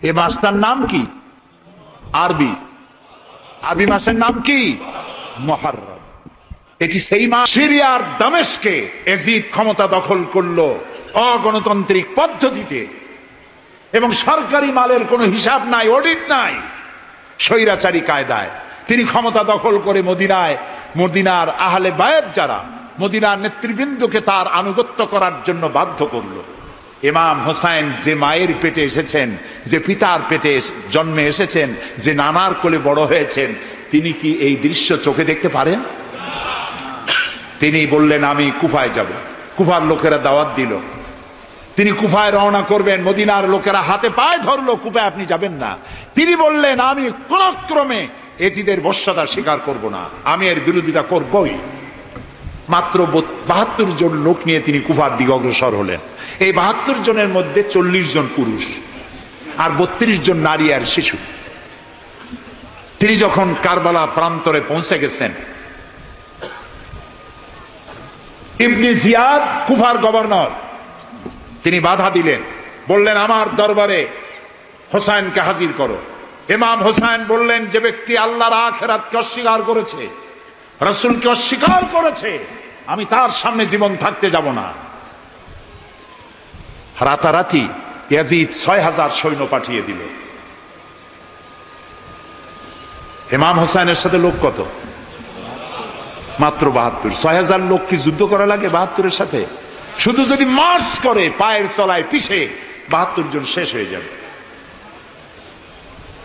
এ মাসটার নাম কি? আরবি মাসের নাম কি? মুহররম। এটি সেই মাস। সিরিয়ার দামেস্কে ইয়াজিদ ক্ষমতা দখল করলো অগণতান্ত্রিক পদ্ধতিতে, এবং সরকারি মালের কোনো হিসাব নাই, অডিট নাই, স্বৈরাচারী কায়দায় তিনি ক্ষমতা দখল করে মদিনার আহলে বায়েত যারা মদিনার নেতৃবৃন্দকে তার আনুগত্য করার জন্য বাধ্য করলো। ইমাম হোসাইন যে মায়ের পেটে এসেছেন, যে পিতার পেটে জন্মে এসেছেন, যে নানার কোলে বড় হয়েছেন, তিনি কি এই দৃশ্য চোখে দেখতে পারেন? তিনি বললেন আমি কুফায় যাব। কুফার লোকেরা দাওয়াত দিল, তিনি কুফায় রওনা করবেন। মদিনার লোকেরা হাতে পায়ে ধরলো, কুফায় আপনি যাবেন না। তিনি বললেন আমি কোন ক্রমে ইয়াজিদের বশ্যতা স্বীকার করব না, আমি এর বিরোধিতা করবই। মাত্র 72 জন লোক নিয়ে তিনি কুফার দিকে অগ্রসর হলেন। এই 72 জনের মধ্যে 40 জন পুরুষ আর 32 জন নারী আর শিশু। তিনি যখন কারবালা প্রান্তরে পৌঁছে গেছেন, ইবনে জিয়াদ কুফার গভর্নর, তিনি বাধা দিলেন, বললেন আমার দরবারে হোসাইনকে হাজির করো। ইমাম হোসাইন বললেন যে ব্যক্তি আল্লাহর আখিরাতকে অস্বীকার করেছে, রাসূলকে অস্বীকার করেছে, আমি তার সামনে জীবন থাকতে যাব না। রাতারাতি ইয়াজিদ 6000 সৈন্য পাঠিয়ে দিল। ইমাম হোসাইনের সাথে লোক কত? মাত্র 72। 6000 লোক কি যুদ্ধ করা লাগে 72-এর সাথে? শুধু যদি মার্চ করে পায়ের তলায় পিছে 72 জন শেষ হয়ে যাবে।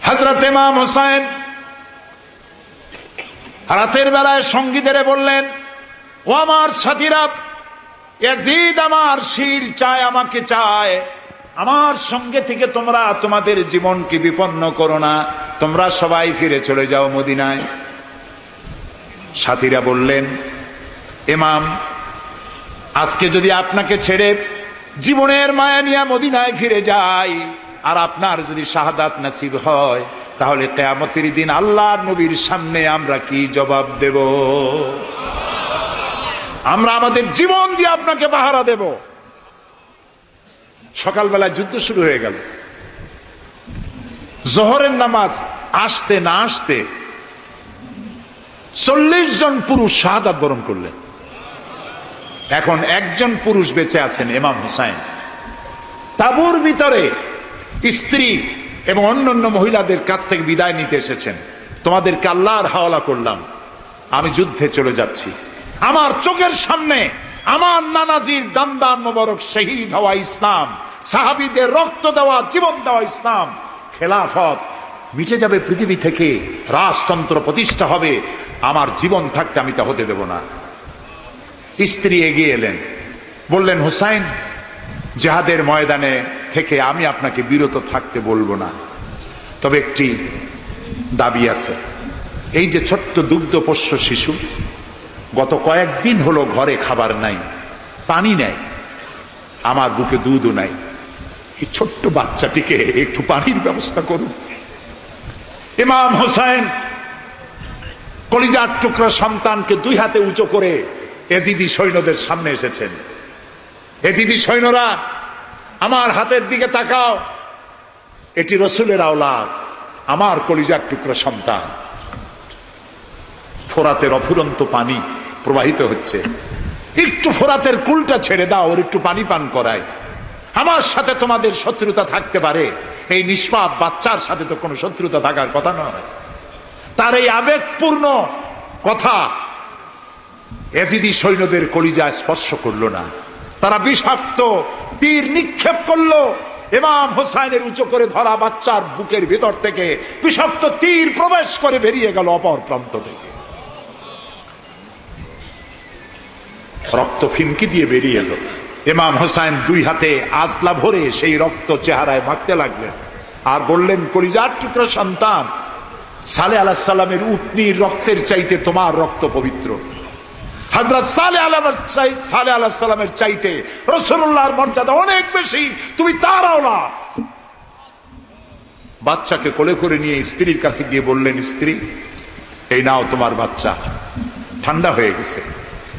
হযরত ইমাম হোসাইন রাতের বেলায় সঙ্গীদের বললেন, ও আমার সাথীরা, ইয়াজিদ আমার শির চায়, আমাকে চায়, আমার সঙ্গে থেকে তোমরা তোমাদের জীবনকে বিপন্ন করো না, তোমরা সবাই ফিরে চলে যাও মদিনায়। সাথীরা বললেন, ইমাম আজকে যদি আপনাকে ছেড়ে জীবনের মায়া নিয়ে মদিনায় ফিরে যাই, আর আপনার যদি শাহাদাত নসিব হয়, তাহলে কিয়ামতের দিন আল্লাহর নবীর সামনে আমরা কি জবাব দেব? আমরা আমাদের জীবন দিয়ে আপনাকে পাহারা দেব। সকালবেলা যুদ্ধ শুরু হয়ে গেল। জোহরের নামাজ আসতে না আসতে 40 জন পুরুষ শাহাদাত বরণ করলেন। এখন একজন পুরুষ বেঁচে আছেন, ইমাম হুসাইন। তাঁবুর ভিতরে স্ত্রী এবং অন্যান্য মহিলাদের কাছ থেকে বিদায় নিতে এসেছেন। তোমাদেরকে আল্লাহর হাওয়ালা করলাম, আমি যুদ্ধে চলে যাচ্ছি। আমার চোখের সামনে আমার নানাজির দান্দান মোবারক শহীদ হওয়া ইসলাম, সাহাবীদের রক্ত দেওয়া, জীবন দেওয়া ইসলাম, খেলাফত মিটে যাবে পৃথিবী থেকে, রাজতন্ত্র প্রতিষ্ঠা হবে। আমার জীবন থাকতে আমি তা হতে দেব না। স্ত্রী এগিয়ে এলেন, বললেন, হুসাইন, জিহাদের ময়দানে থেকে আমি আপনাকে বিরত থাকতে বলবো না, তবে একটি দাবি আছে। এই যে ছোট্ট দুগ্ধপোষ্য শিশু, গত কয়েকদিন হলো ঘরে খাবার নাই, পানি নাই, আমার বুকে দুধও নাই, এই ছোট্ট বাচ্চাটিকে একটু পানির ব্যবস্থা করুন। ইমাম হোসাইন কলিজার টুকরা সন্তানকে 2 হাতে উঁচু করে ইয়াজিদি সৈন্যদের সামনে এসেছেন। ইয়াজিদি সৈন্যরা, আমার হাতের দিকে তাকাও, এটি রাসূলের আওলাদ, আমার কলিজার টুকরা সন্তান। ফোরাতের অফুরন্ত পানি প্রবাহিত হচ্ছে, একটু ফোরাতের কুলটা ছেড়ে দাও, ওর একটু পানি পান করায়। আমার সাথে তোমাদের শত্রুতা থাকতে পারে, এই নিষ্পাপ বাচ্চার সাথে তো কোনো শত্রুতা থাকার কথা নয়। তার এই আবেগপূর্ণ কথা ইয়াজিদি সৈন্যদের কলিজায় স্পর্শ করলো না। তারা বিষাক্ত তীর নিক্ষেপ করলো। ইমাম হোসাইনের উঁচু করে ধরা বাচ্চার বুকের ভিতর থেকে বিষাক্ত তীর প্রবেশ করে বেরিয়ে গেল অপর প্রান্ত থেকে, রক্ত ফিনকি দিয়ে বেরিয়ে এলো। ইমাম হোসাইন 2 হাতে আজলা ভরে সেই রক্ত চেহারায় মাখতে লাগলেন আর বললেন, কলিজার টুকরা সন্তান, সালেহ আলাইহিস সালামের উটনির রক্তের চাইতে তোমার রক্ত পবিত্র। হযরত সালেহ আলাইহিস সালামের চাইতে রাসূলুল্লাহর মর্যাদা অনেক বেশি, তুমি তার আওলাদ। বাচ্চাকে কোলে করে নিয়ে স্ত্রীর কাছে গিয়ে বললেন, স্ত্রী, এই নাও তোমার বাচ্চা, ঠান্ডা হয়ে গেছে,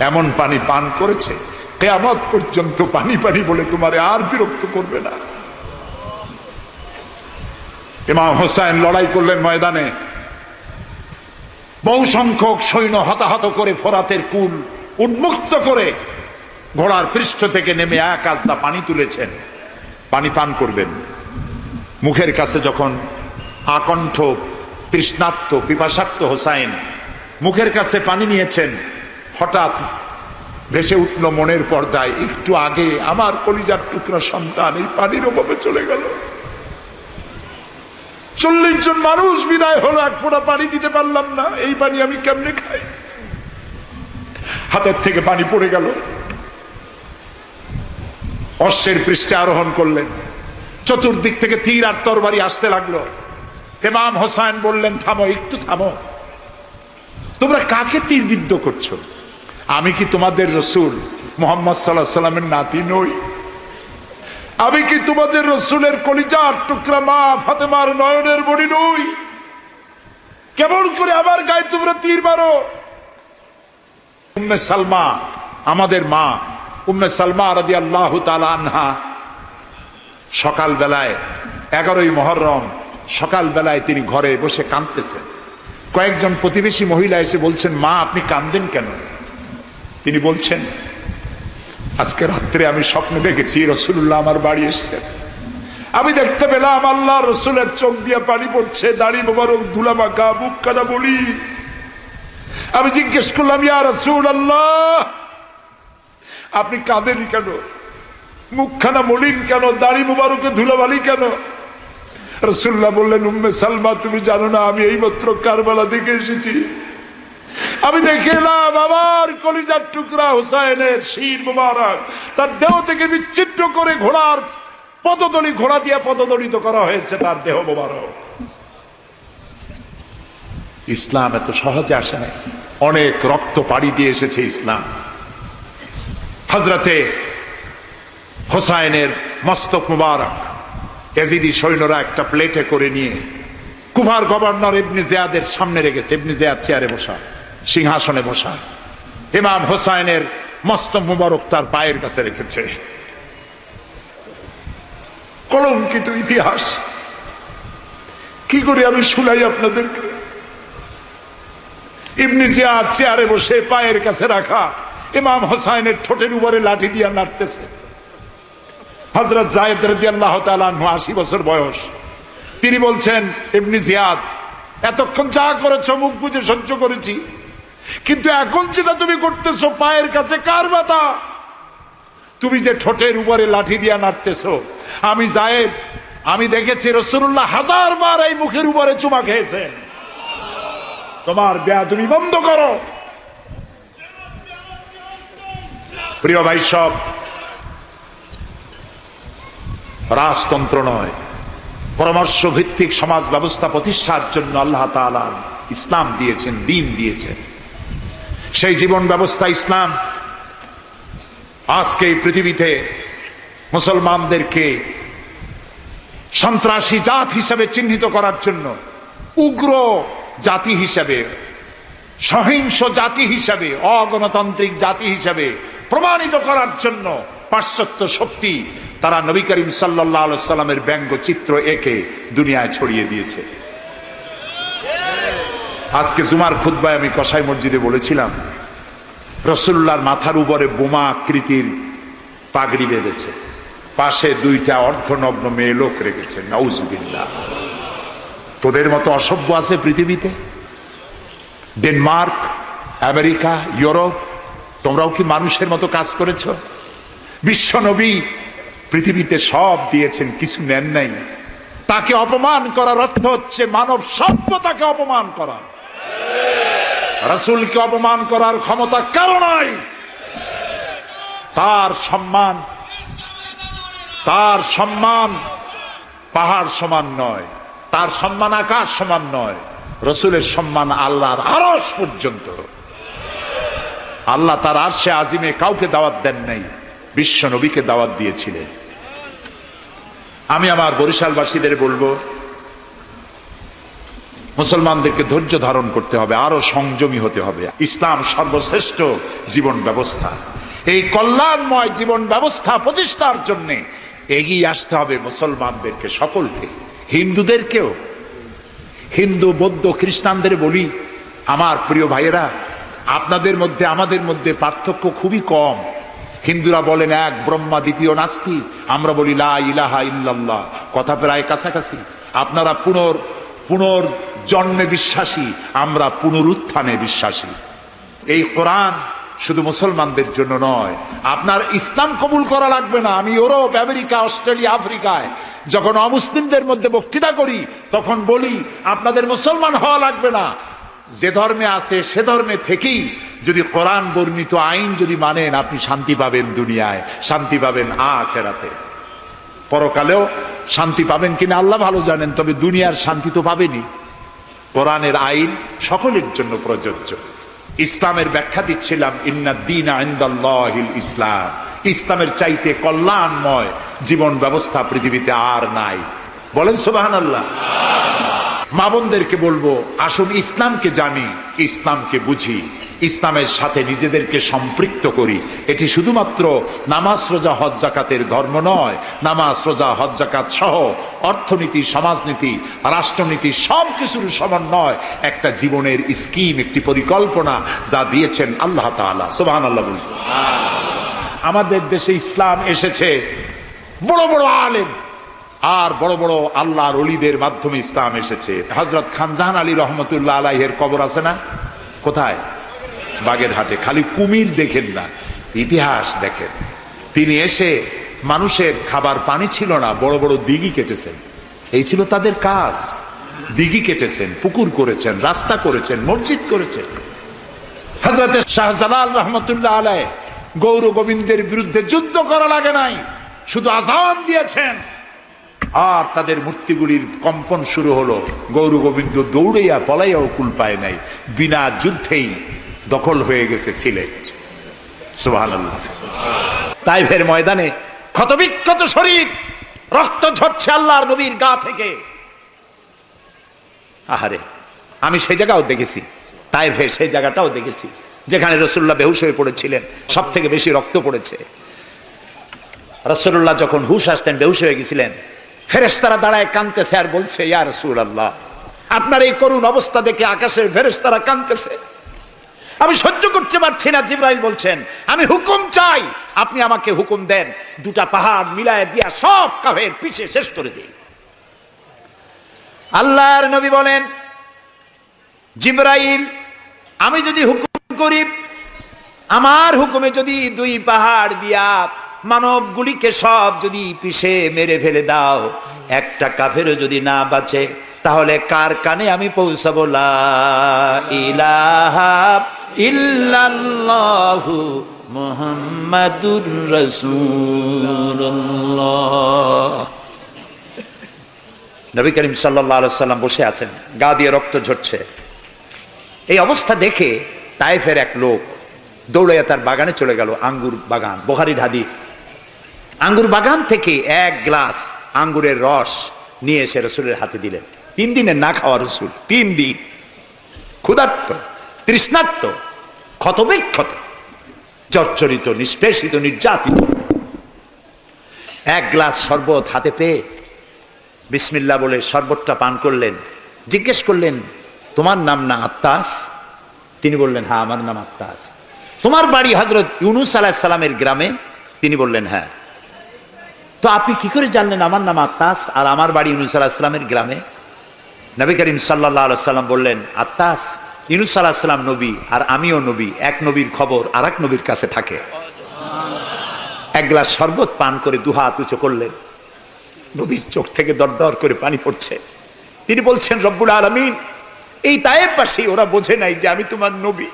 এমন পানি পান করেছে কিয়ামত পর্যন্ত পানি পানি বলে তোমারে আর বিরক্ত করবে না। ইমাম হোসাইন লড়াই করলেন ময়দানে, বহু সংখ্যক সৈন্য হতাহত করে ফোরাতের কুল উন্মুক্ত করে ঘোড়ার পৃষ্ঠ থেকে নেমে এক আস্তা পানি তুলেছেন, পানি পান করবেন। মুখের কাছে যখন আকণ্ঠ তৃষ্ণার্ত পিপাসার্ত হোসাইন মুখের কাছে পানি নিয়েছেন, হঠাৎ ভেসে উঠল মনের পর্দায়, একটু আগে আমার কলিজার টুকরা সন্তান এই পানির অভাবে চলে গেল। 40 জন মানুষ বিদায় হলো, এক ফোঁটা পানি দিতে পারলাম না, এই পানি আমি কেমনে খাই? হাতের থেকে পানি পড়ে গেল। অশ্বের পৃষ্ঠে আরোহণ করলেন, চতুর্দিক থেকে তীর আর তরবারি আসতে লাগলো। ইমাম হোসাইন বললেন, থামো, একটু থামো, তোমরা কাকে তীরবিদ্ধ করছো? আমি কি তোমাদের রসুল মুহাম্মদ সাল্লাল্লাহু আলাইহি সাল্লামের নাতি নই? আমি কি তোমাদের রসুলের কলিজার টুকরা মা ফাতেমার নয়নের মণি নই? কেমন করে আমার গায়ে তোমরা তীর মারো? উম্মে সালমা, আমাদের মা উম্মে সালমা রাদিয়াল্লাহু তাআলা আনহা সকাল বেলায় 11ই মুহররম সকাল বেলায় তিনি ঘরে বসে কাঁদতেছেন। কয়েকজন প্রতিবেশী মহিলা এসে বলছেন, মা আপনি কাঁদেন কেন? তিনি বলছেন, আজকে রাত্রে আমি স্বপ্নে দেখেছি রাসূলুল্লাহ আমার বাড়ি এসেছেন। আমি দেখতে পেলাম আল্লাহ রসুলের চোখ দিয়ে পানি পড়ছে, দাড়ি মোবারক ধুলা মাখা, বুক কাটা বলি। আমি জিজ্ঞেস করলাম, ইয়া রাসূলুল্লাহ আপনি কাঁদেন কেন? মুখখানা মলিন কেন? দাড়ি মোবারকে ধুলাবালি কেন? রাসূলুল্লাহ বললেন, উম্মে সালমা তুমি জানো না আমি এইমাত্র কারবালা থেকে এসেছি। আমি দেখে এলাম আমার কলিজার টুকরা হুসাইনের শির মোবারক তার দেহ থেকে বিচ্ছিন্ন করে ঘোড়ার পদতলি, ঘোড়া দিয়ে পদদলিত করা হয়েছে তার দেহ মোবারক। ইসলাম এত সহজে আসে না, অনেক রক্ত পাড়ি দিয়ে এসেছে ইসলাম। হযরতে হোসাইনের মস্তক মুবারক ইয়াজিদি সৈন্যরা একটা প্লেটে করে নিয়ে কুফার গভর্নর ইবনে জিয়াদের সামনে রেখেছে। ইবনে জিয়াদ চেয়ারে বসা, সিংহাসনে বসা, ইমাম হোসাইনের মস্তক মুবারক তার পায়ের কাছে রেখেছে। কলঙ্কিত ইতিহাস, কি করে আমি শুনাই আপনাদেরকে? ইবনে জিয়াদ চেয়ারে বসে পায়ের কাছে রাখা ইমাম হোসাইনের ঠোঁটের উপরে লাঠি দিয়ে নাড়তেছে। হযরত যায়েদ রাদিয়াল্লাহু তাআলা আনহু 80 বছর বয়স, তিনি বলছেন, ইবনে জিয়াদ এতক্ষণ যা করেছো মুখ বুজে সহ্য করেছি, কিন্তু এখন যেটা তুমি করতেছো পায়ের কাছে কার ব্যথা? তুমি যে ঠোঁটের উপরে লাঠি দিয়া নাড়তেছো, আমি যায়েদ আমি দেখেছি রাসূলুল্লাহ 1000 বার এই মুখের উপরে চুমা খেয়েছেন। তোমার বেয়াদবি বন্ধ করো। প্রিয় ভাই সব, রাজতন্ত্র নয়, পরামর্শ ভিত্তিক সমাজ ব্যবস্থা প্রতিষ্ঠার জন্য আল্লাহ তাআলা ইসলাম দিয়েছেন, দ্বীন দিয়েছেন। সেই জীবন ব্যবস্থা ইসলাম আজকে এই পৃথিবীতে মুসলমানদেরকে সন্ত্রাসী জাত হিসেবে চিহ্নিত করার জন্য, উগ্র জাতি হিসেবে, সহিংস জাতি হিসেবে, অগণতান্ত্রিক জাতি হিসেবে প্রমাণিত করার জন্য পাশ্চাত্য শক্তি তারা নবী করিম সাল্লাল্লাহু আলাইহি সাল্লামের ব্যঙ্গচিত্র এঁকে দুনিয়ায় ছড়িয়ে দিয়েছে। আজকে জুমার খুতবায় আমি কসাই মসজিদে বলেছিলাম, রাসূলুল্লাহর মাথার উপরে বোমা আকৃতির পাগড়ি বেঁধেছে, পাশে 2টা অর্ধনগ্ন মেয়ে লোক রেখেছে। নাউজুবিল্লাহ। তোদের মতো অসভ্য আছে পৃথিবীতে? ডেনমার্ক, আমেরিকা, ইউরোপ, তোমরাও কি মানুষের মতো কাজ করেছ? বিশ্ব নবী পৃথিবীতে সব দিয়েছেন, কিছু নেন নাই। তাকে অপমান করার অর্থ হচ্ছে মানব সভ্যতাকে অপমান করা। রাসূলকে অপমান করার ক্ষমতা কারো নাই। তার সম্মান পাহাড় সমান নয়, তার সম্মান আকাশ সমান নয়। রাসূলের সম্মান আল্লাহর আরশ পর্যন্ত। আল্লাহ তার আরশে আজিমে কাউকে দাওয়াত দেন নাই, বিশ্ব নবীকে দাওয়াত দিয়েছিলেন। আমি আমার বরিশালবাসীদের বলবো, মুসলমানদেরকে ধৈর্য ধারণ করতে হবে, আরো সংযমী হতে হবে। ইসলাম সর্বশ্রেষ্ঠ জীবন ব্যবস্থা। এই কল্যাণময় জীবন ব্যবস্থা প্রতিষ্ঠার জন্য এগিয়ে আসতে হবে মুসলমানদেরকে সকলকে। হিন্দুদেরকেও, হিন্দু বৌদ্ধ খ্রিস্টানদের বলি, আমার প্রিয় ভাইয়েরা, আপনাদের মধ্যে আমাদের মধ্যে পার্থক্য খুবই কম। হিন্দুরা বলেন এক ব্রহ্মা দ্বিতীয় নাস্তি, আমরা বলি লা ইলাহা ইল্লাল্লাহ, কথা প্রায় কাছাকাছি। আপনারা পুনর্জন্মে বিশ্বাসী, আমরা পুনরুত্থানে বিশ্বাসী। এই কোরআন শুধু মুসলমানদের জন্য নয়। আপনার ইসলাম কবুল করা লাগবে না। আমি ইউরোপ, আমেরিকা, অস্ট্রেলিয়া, আফ্রিকায় যখন অমুসলিমদের মধ্যে বক্তৃতা করি তখন বলি আপনাদের মুসলমান হওয়া লাগবে না, যে ধর্মে আছে সে ধর্মে থেকেই যদি কোরআন বর্ণিত আইন যদি মানেন, আপনি শান্তি পাবেন, দুনিয়ায় শান্তি পাবেন, আখিরাতে পরকালেও শান্তি পাবেন কিনা আল্লাহ ভালো জানেন, তবে দুনিয়ার শান্তি তো পাবেনই। কোরআনের আইন সকলের জন্য প্রযোজ্য। ইসলামের ব্যাখ্যা দিচ্ছিলাম, ইন্নাদ-দীনা ইনদাল্লাহিল ইসলাম, ইসলামের চাইতে কল্যাণময় জীবন ব্যবস্থা পৃথিবীতে আর নাই। বলেন সুবহানাল্লাহ। মা বোনদেরকে বলবো, আসুন ইসলামকে জানি, ইসলামকে বুঝি, ইসলামের সাথে নিজেদেরকে সম্পৃক্ত করি। এটি শুধুমাত্র নামাজ রোজা হজ জাকাতের ধর্ম নয়। নামাজ রোজা হজ জাকাত সহ অর্থনীতি, সমাজনীতি, রাষ্ট্রনীতি সবকিছুর সমন্বয় একটা জীবনের স্কিম, একটি পরিকল্পনা যা দিয়েছেন আল্লাহ তাআলা। সুবহানাল্লাহ বলুন। আমাদের দেশে ইসলাম এসেছে বড় বড় আলেম আর বড় বড় আল্লাহর ওলিদের মাধ্যমে ইসলাম এসেছে। হযরত খানজাহান আলী রহমতুল্লাহ আলাইহির কবর আছে না? কোথায়? বাগেরহাটে। খালি কুমির দেখেন না, ইতিহাস দেখেন। তিনি এসে, মানুষের খাবার পানি ছিল না, বড় বড় দিঘি কেটেছেন। এই ছিল তাদের কাজ। দিঘি কেটেছেন, পুকুর করেছেন, রাস্তা করেছেন, মসজিদ করেছেন। হযরত শাহজালাল রহমতুল্লাহ আলাইহি গৌর গোবিন্দের বিরুদ্ধে যুদ্ধ করা লাগে নাই, শুধু আযান দিয়েছেন আর তাদের মূর্তিগুলির কম্পন শুরু হলো। গৌর গোবিন্দ দৌড়াইয়া পলাইয়াও কুল পায় নাই, বিনা যুদ্ধেই দখল হয়ে গেছে সিলেট। সুবহানাল্লাহ। তাইফের ময়দানে ক্ষতবিক্ষত শরীর, রক্ত ঝরছে আল্লাহর নবীর গা থেকে। আহারে, আমি সেই জায়গাও দেখেছি, তাইফের সেই জায়গাটাও দেখেছি যেখানে রাসূলুল্লাহ বেহুশ হয়ে পড়েছিলেন, সব থেকে বেশি রক্ত পড়েছে। রাসূলুল্লাহ যখন হুশ আসতেন, বেহুশ হয়ে গেছিলেন, ফেরেশতারা দাঁড়ায় কাঁদতেছে আর বলছে, ইয়া রাসূলুল্লাহ, আপনার এই করুণ অবস্থা দেখে আকাশের ফেরেশতারা কাঁদতেছে, আমি সহ্য করতে পারছি না। জিবরাইল বলছেন, আমি হুকুম চাই, আপনি আমাকে হুকুম দেন, দুটা পাহাড় মিলায় দিয়া সব কাফের পিছে শেষ করে দিই। আল্লাহর নবী বলেন, জিবরাইল, আমি যদি হুকুম করি, আমার হুকুমে যদি দুই পাহাড় দিয়া মানবগুলিকে সব যদি পিছে মেরে ফেলে দাও, একটা কাফেরও যদি না বাঁচে, তাহলে কার কানে আমি পৌঁছাবো লা ইলাহা ইল্লাল্লাহু মুহাম্মাদুর রাসূলুল্লাহ। নবী করিম সাল্লাল্লাহু আলাইহি সাল্লাম বসে আছেন, গা দিয়ে রক্ত ঝরছে। এই অবস্থা দেখে তায়েফের এক লোক দৌড়াইয়া তার বাগানে চলে গেল, আঙ্গুর বাগান, বুখারীর হাদিস। আঙ্গুর বাগান থেকে এক গ্লাস আঙ্গুরের রস নিয়ে এসে রাসূলের হাতে দিলেন। 3 দিনের না খাওয়া রাসূল, 3 দিন ক্ষুধার্ত, তৃষ্ণার্ত, ক্ষতবিক্ষত, জর্জরিত, নিষ্পেষিত, নির্যাতিত। এক গ্লাস শরবত হাতে পেয়ে বিসমিল্লাহ বলে শরবতটা পান করলেন। জিজ্ঞেস করলেন, তোমার নাম না আত্তাস? তিনি বললেন, হ্যাঁ, আমার নাম আত্তাস। তোমার বাড়ি হযরত ইউনূস আলাইহিস সালামের গ্রামে? তিনি বললেন, হ্যাঁ। তো আপনি কি করে জানলেন আমার নাম আত্তাস আর আমার বাড়ি ইউনূস আলাইহিস সালামের গ্রামে? নবী করিম সাল্লাল্লাহু আলাইহি সাল্লাম বললেন, আত্তাস, ইউনূস আলাইহিস সালাম নবী আর আমিও নবী, এক নবীর খবর আরেক নবীর কাছে থাকে। এক গ্লাস শরবত পান করে দুহাত উঁচু করলেন। নবীর চোখ থেকে দরদর করে পানি পড়ছে। তিনি বলছেন, রব্বুল আলামিন, এই তায়েফবাসী ওরা বোঝে নাই যে আমি তোমার নবী,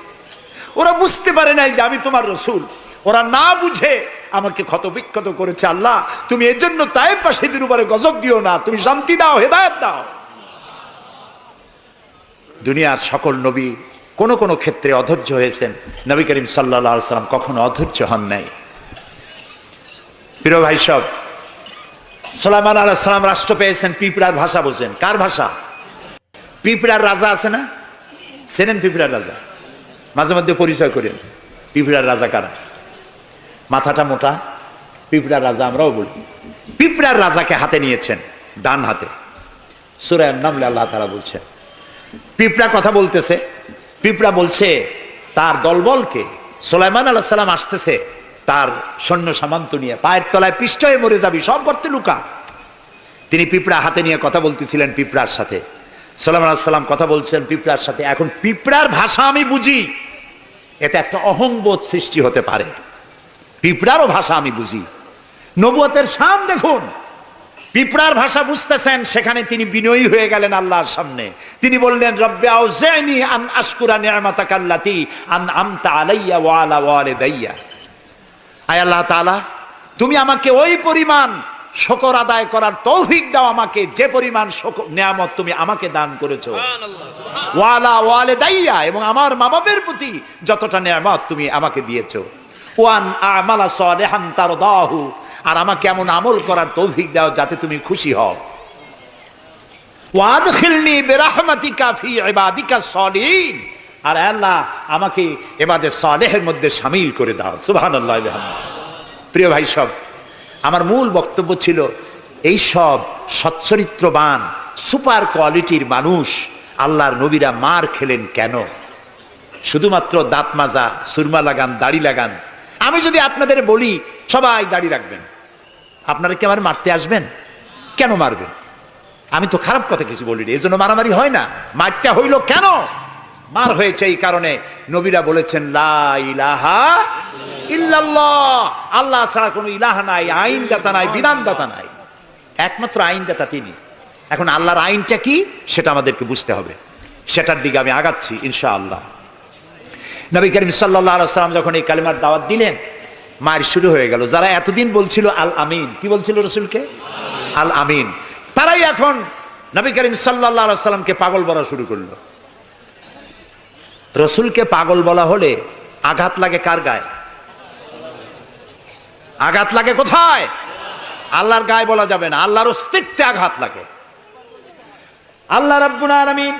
ওরা বুঝতে পারে নাই যে আমি তোমার রাসূল, ওরা না বুঝে আমাকে ক্ষতবিক্ষত করেছে। আল্লাহ, তুমি এর জন্য তায়েফবাসীদের উপরে গজব দিও না, তুমি শান্তি দাও, হেদায়েত দাও। দুনিয়ার সকল নবী কোন কোন ক্ষেত্রে অধৈর্য হয়েছেন, নবী করিম সাল্লাল্লাহু আলাইহি সাল্লাম কখনো অধৈর্য হন নাই। প্রিয় ভাই সব, সুলাইমান আলাইহিস সালাম রাষ্ট্র পেয়েছেন, পিঁপড়ার ভাষা বোঝেন। কার ভাষা? পিঁপড়ার রাজা আছে না, চেনেন পিঁপড়ার রাজা? মাঝে মধ্যে পরিচয় করেন পিঁপড়ার রাজা কারা। মাথাটা মোটা, পিঁপড়ার রাজা আমরাও বলি। পিঁপড়ার রাজাকে হাতে নিয়েছেন, ডান হাতে। সূরা আন-নামলে আল্লাহ তাআলা বলছেন। পিঁপড়া কথা বলতেছে, পিঁপড়া বলছে তার দলবলকে, সুলাইমান আলাইহিস সালাম আসতেছে তার সৈন্য সামন্ত নিয়ে, পায়ের তলায় পিষ্ট হয়ে মরে যাবি, সব গর্তে লুকা। তিনি পিঁপড়া হাতে নিয়ে কথা বলতেছিলেন পিঁপড়ার সাথে। সুলাইমান আলাইহিস সালাম কথা বলছেন পিঁপড়ার সাথে। এখন পিঁপড়ার ভাষা আমি বুঝি, এতে একটা অহংবোধ সৃষ্টি হতে পারে। পিঁপড়ারও ভাষা আমি বুঝি। নবুয়তের শান দেখুন, পিঁপড়ার ভাষা বুঝতেছেন, সেখানে তিনি বিনয়ী হয়ে গেলেন আল্লাহর সামনে। তিনি বললেন, রব্বি আউজি'নি আন আশকুরা নি'মাতাকাল্লাতী আন'আমতা আলাইয়া ওয়া আলা ওয়ালিদাইয়া। আয় আল্লাহ তাআলা, তুমি আমাকে ওই পরিমাণ শুকর আদায় করার তৌফিক দাও আমাকে, যে পরিমাণ নিয়ামত তুমি আমাকে দান করেছো। ওয়া আলা ওয়ালিদাইয়া, এবং আমার মা বাবার প্রতি যতটা নিয়ামত তুমি আমাকে দিয়েছো। ওয়ান আমালা সালিহান তারদাহু, আর আমাকে এমন আমল করার তৌফিক দাও যাতে তুমি খুশি হও। ওয়াদখিলনি বিরাহমাতিকা ফি ইবাদিকা সালিহিন, আর আল্লাহ আমাকে ইবাদে সালেহের মধ্যে শামিল করে দাও। সুবহানাল্লাহ। প্রিয় ভাই সব, আমার মূল বক্তব্য ছিল এই সব সচ্চরিত্রবান সুপার কোয়ালিটির মানুষ আল্লাহর নবীরা মার খেলেন কেন? শুধুমাত্র দাঁত মাজা, সুরমা লাগান, দাড়ি লাগান। আমি যদি আপনাদের বলি সবাই দাড়ি রাখবেন, আপনারা কি আমার মারতে আসবেন? কেন মারবেন? আমি তো খারাপ কথা কিছু বলিনি, এই জন্য মারামারি হয় না। মারটা হইল কেন? মার হয়েছে এই কারণে নবীরা বলেছেন লা ইলাহা ইল্লাল্লাহ, আল্লাহ ছাড়া কোনো ইলাহা নাই, আইনদাতা নাই, বিধানদাতা নাই, একমাত্র আইনদাতা তিনি। এখন আল্লাহর আইনটা কি সেটা আমাদেরকে বুঝতে হবে, সেটার দিকে আমি আগাচ্ছি ইনশাআল্লাহ। নবী করিম সাল্লাল্লাহু আলাইহি ওয়াসাল্লাম যখন এই কালিমার দাওয়াত দিলেন, মার শুরু হয়ে গেল। যারা এতদিন বলছিল আল আমিন, কি বলছিল রসুলকে? আল আমিন, তারাই এখন নবী করিম সাল্লাল্লাহু আলাইহি ওয়াসাল্লামকে পাগল বলা শুরু করলো। রসুলকে পাগল বলা হলে আঘাত লাগে কার গায়ে? আঘাত লাগে কোথায়? আল্লাহর গায়ে বলা যাবে না, আল্লাহর অস্তিত্বে আঘাত লাগে। আল্লাহ রাব্বুল আলামিন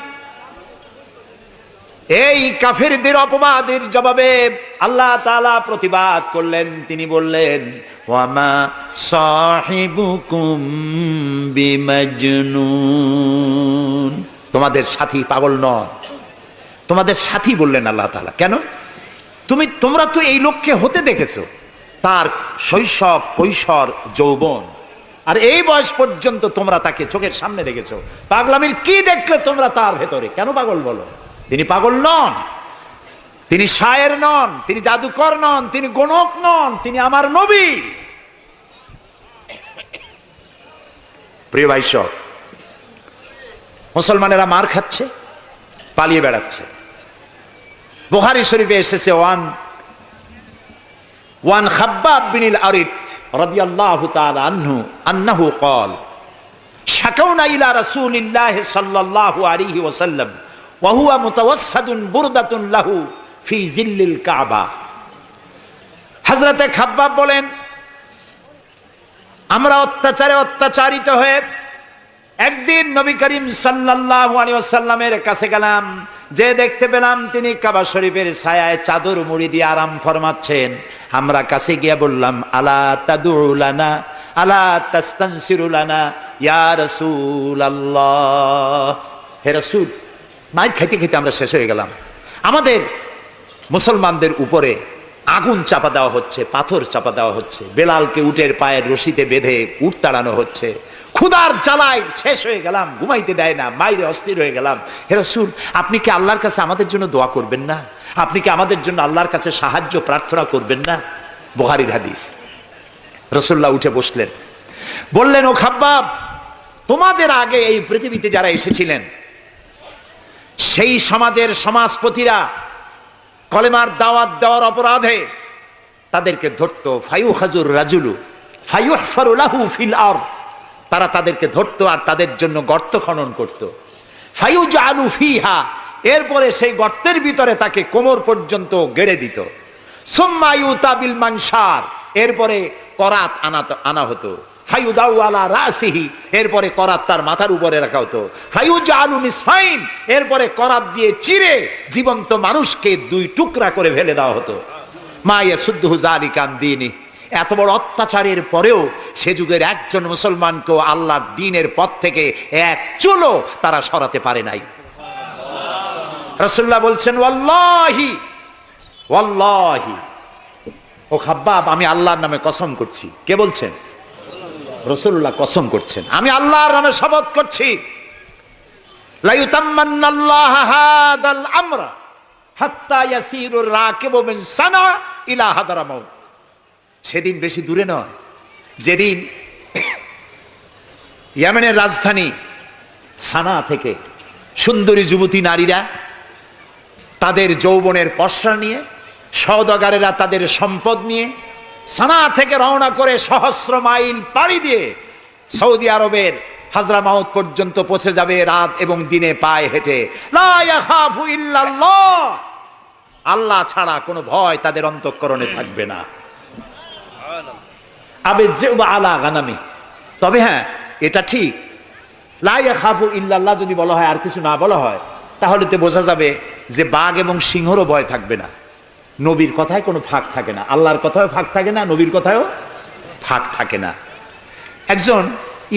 এই কাফিরদের অপবাদের জবাবে আল্লাহ তাআলা প্রতিবাদ করলেন। তিনি বললেন, ওয়ামা সাহিবুকুম বিমাজনুন, তোমাদের সাথী পাগল নয়, তোমাদের সাথী বললেন আল্লাহ তাআলা। কেন? তোমরা তো এই লোককে হতে দেখেছো, তার শৈশব, কৈশোর, যৌবন, আর এই বয়স পর্যন্ত তোমরা তাকে চোখের সামনে দেখেছো। পাগলামির কি দেখলে তোমরা তার ভেতরে? কেন পাগল বলো? তিনি পাগল নন, তিনি শায়ের নন, তিনি জাদুকর নন, তিনি গণক নন, তিনি আমার নবী। প্রিয় ভাই সব, মুসলমানেরা মার খাচ্ছে, পালিয়ে বেড়াচ্ছে। বুখারী শরীফে এসেছে ওয়ান খাব্বাব বিনিল আরিত রাদিয়াল্লাহু তাআলা আনহু আন্নাহু قال শাকাউনা ইলা রাসূলিল্লাহ সাল্লাল্লাহু আলাইহি ওয়াসাল্লাম ওয়া হুয়া মুতাওয়াসসাদুন বুরদাতুন লাহু ফি জিল্লিল কাবা। হযরতে খাব্বাব বলেন, আমরা অত্যাচারে অত্যাচারিত হয়ে একদিন নবী করিম সাল্লাল্লাহু আলাইহি ওয়াসাল্লামের কাছে গেলাম, যে দেখতে পেলাম তিনি কাবা শরীফের ছায়ায় চাদর মুড়ি দিয়ে আরাম ফরমাচ্ছেন। আমরা কাছে গিয়ে বললাম, আলা তাদউ লানা আলা তাস্তানসিরু লানা ইয়া রাসূলুল্লাহ, হে রাসূল। মাইর খাইতে খাইতে আমরা শেষ হয়ে গেলাম। আমাদের মুসলমানদের উপরে আগুন চাপা দেওয়া হচ্ছে, পাথর চাপা দেওয়া হচ্ছে, বেলালকে উটের পায়ের রশিতে বেঁধে উট তাড়ানো হচ্ছে। ক্ষুধার জ্বালায় শেষ হয়ে গেলাম, ঘুমাইতে দেয় না, মাইরে অস্থির হয়ে গেলাম। হে রাসূল, আপনি কি আল্লাহর কাছে আমাদের জন্য দোয়া করবেন না? আপনি কি আমাদের জন্য আল্লাহর কাছে সাহায্য প্রার্থনা করবেন না? বুখারীর হাদিস। রাসূলুল্লাহ উঠে বসলেন, বললেন, ও খাব্বাব, তোমাদের আগে এই পৃথিবীতে যারা এসেছিলেন সেই সমাজের সমাজপতিরা কলেমার দাওয়াত দেওয়ার অপরাধে তাদেরকে ধরতো। ফায়ুখাজুর রাজুলু ফায়ুহফারু লাহু ফিল আরদ, তারা তাদেরকে ধরতো আর তাদের জন্য গর্ত খনন করত। ফায়ুজআলু ফিহা, এরপরে সেই গর্তের ভিতরে তাকে কোমর পর্যন্ত গেড়ে দিত। সুম্মা ইউতা বিল মানশার, এরপরে করাত আনা হতো। ফায়ুদাউ আলা রাসিহি, এরপরে করাত তার মাথার উপরে রাখা হতো। ফায়ুজআলু নিসফাইন, এরপরে করাত দিয়ে চিরে জীবন্ত মানুষকে দুই টুকরা করে ফেলে দেওয়া হতো। মা ইয়াসুদ্দুহু যালিকা আন দীনি, এত বড় অত্যাচারের পরেও সে যুগের একজন মুসলমানকেও আল্লাহর দ্বীনের পথ থেকে এক চুলো তারা সরাতে পারে নাই। রাসূলুল্লাহ বলছেন ওয়াল্লাহি ওয়াল্লাহি, ও খাব্বাব আমি আল্লাহর নামে কসম করছি। কে বলছেন? রাসূলুল্লাহ কসম করছেন, আমি আল্লাহর নামে শপথ করছি, লা ইউতাম্মান্নাল্লাহু হাদাল আমরা হাত্তা ইয়াসিরুর রাকিবু মিন সানা ইলা হাদরামাউত। সেদিন বেশি দূরে নয়, যেদিন ইয়েমেনের রাজধানী সানা থেকে সুন্দরী যুবতী নারীরা তাদের যৌবনের পসরা নিয়ে, সওদাগারেরা তাদের সম্পদ নিয়ে সানা থেকে রওনা করে সহস্র মাইল পাড়ি দিয়ে সৌদি আরবের হাজরামাউত পর্যন্ত পৌঁছে যাবে রাত এবং দিনে পায়ে হেঁটে। লা ইয়াখাফু ইল্লাল্লাহ, আল্লাহ ছাড়া কোনো ভয় তাদের অন্তঃকরণে থাকবে না। আবেযুবা আলা গানামি, তবে হ্যাঁ এটা ঠিক, লা ইয়াখাফু ইল্লাল্লাহ যদি বলা হয় আর কিছু না বলা হয়, তাহলে তো বোঝা যাবে যে বাঘ এবং সিংহরও ভয় থাকবে না। নবীর কথায় কোনো ফাঁক থাকে না, আল্লাহর কথায়ও ফাঁক থাকে না, নবীর কথায়ও ফাঁক থাকে না। একজন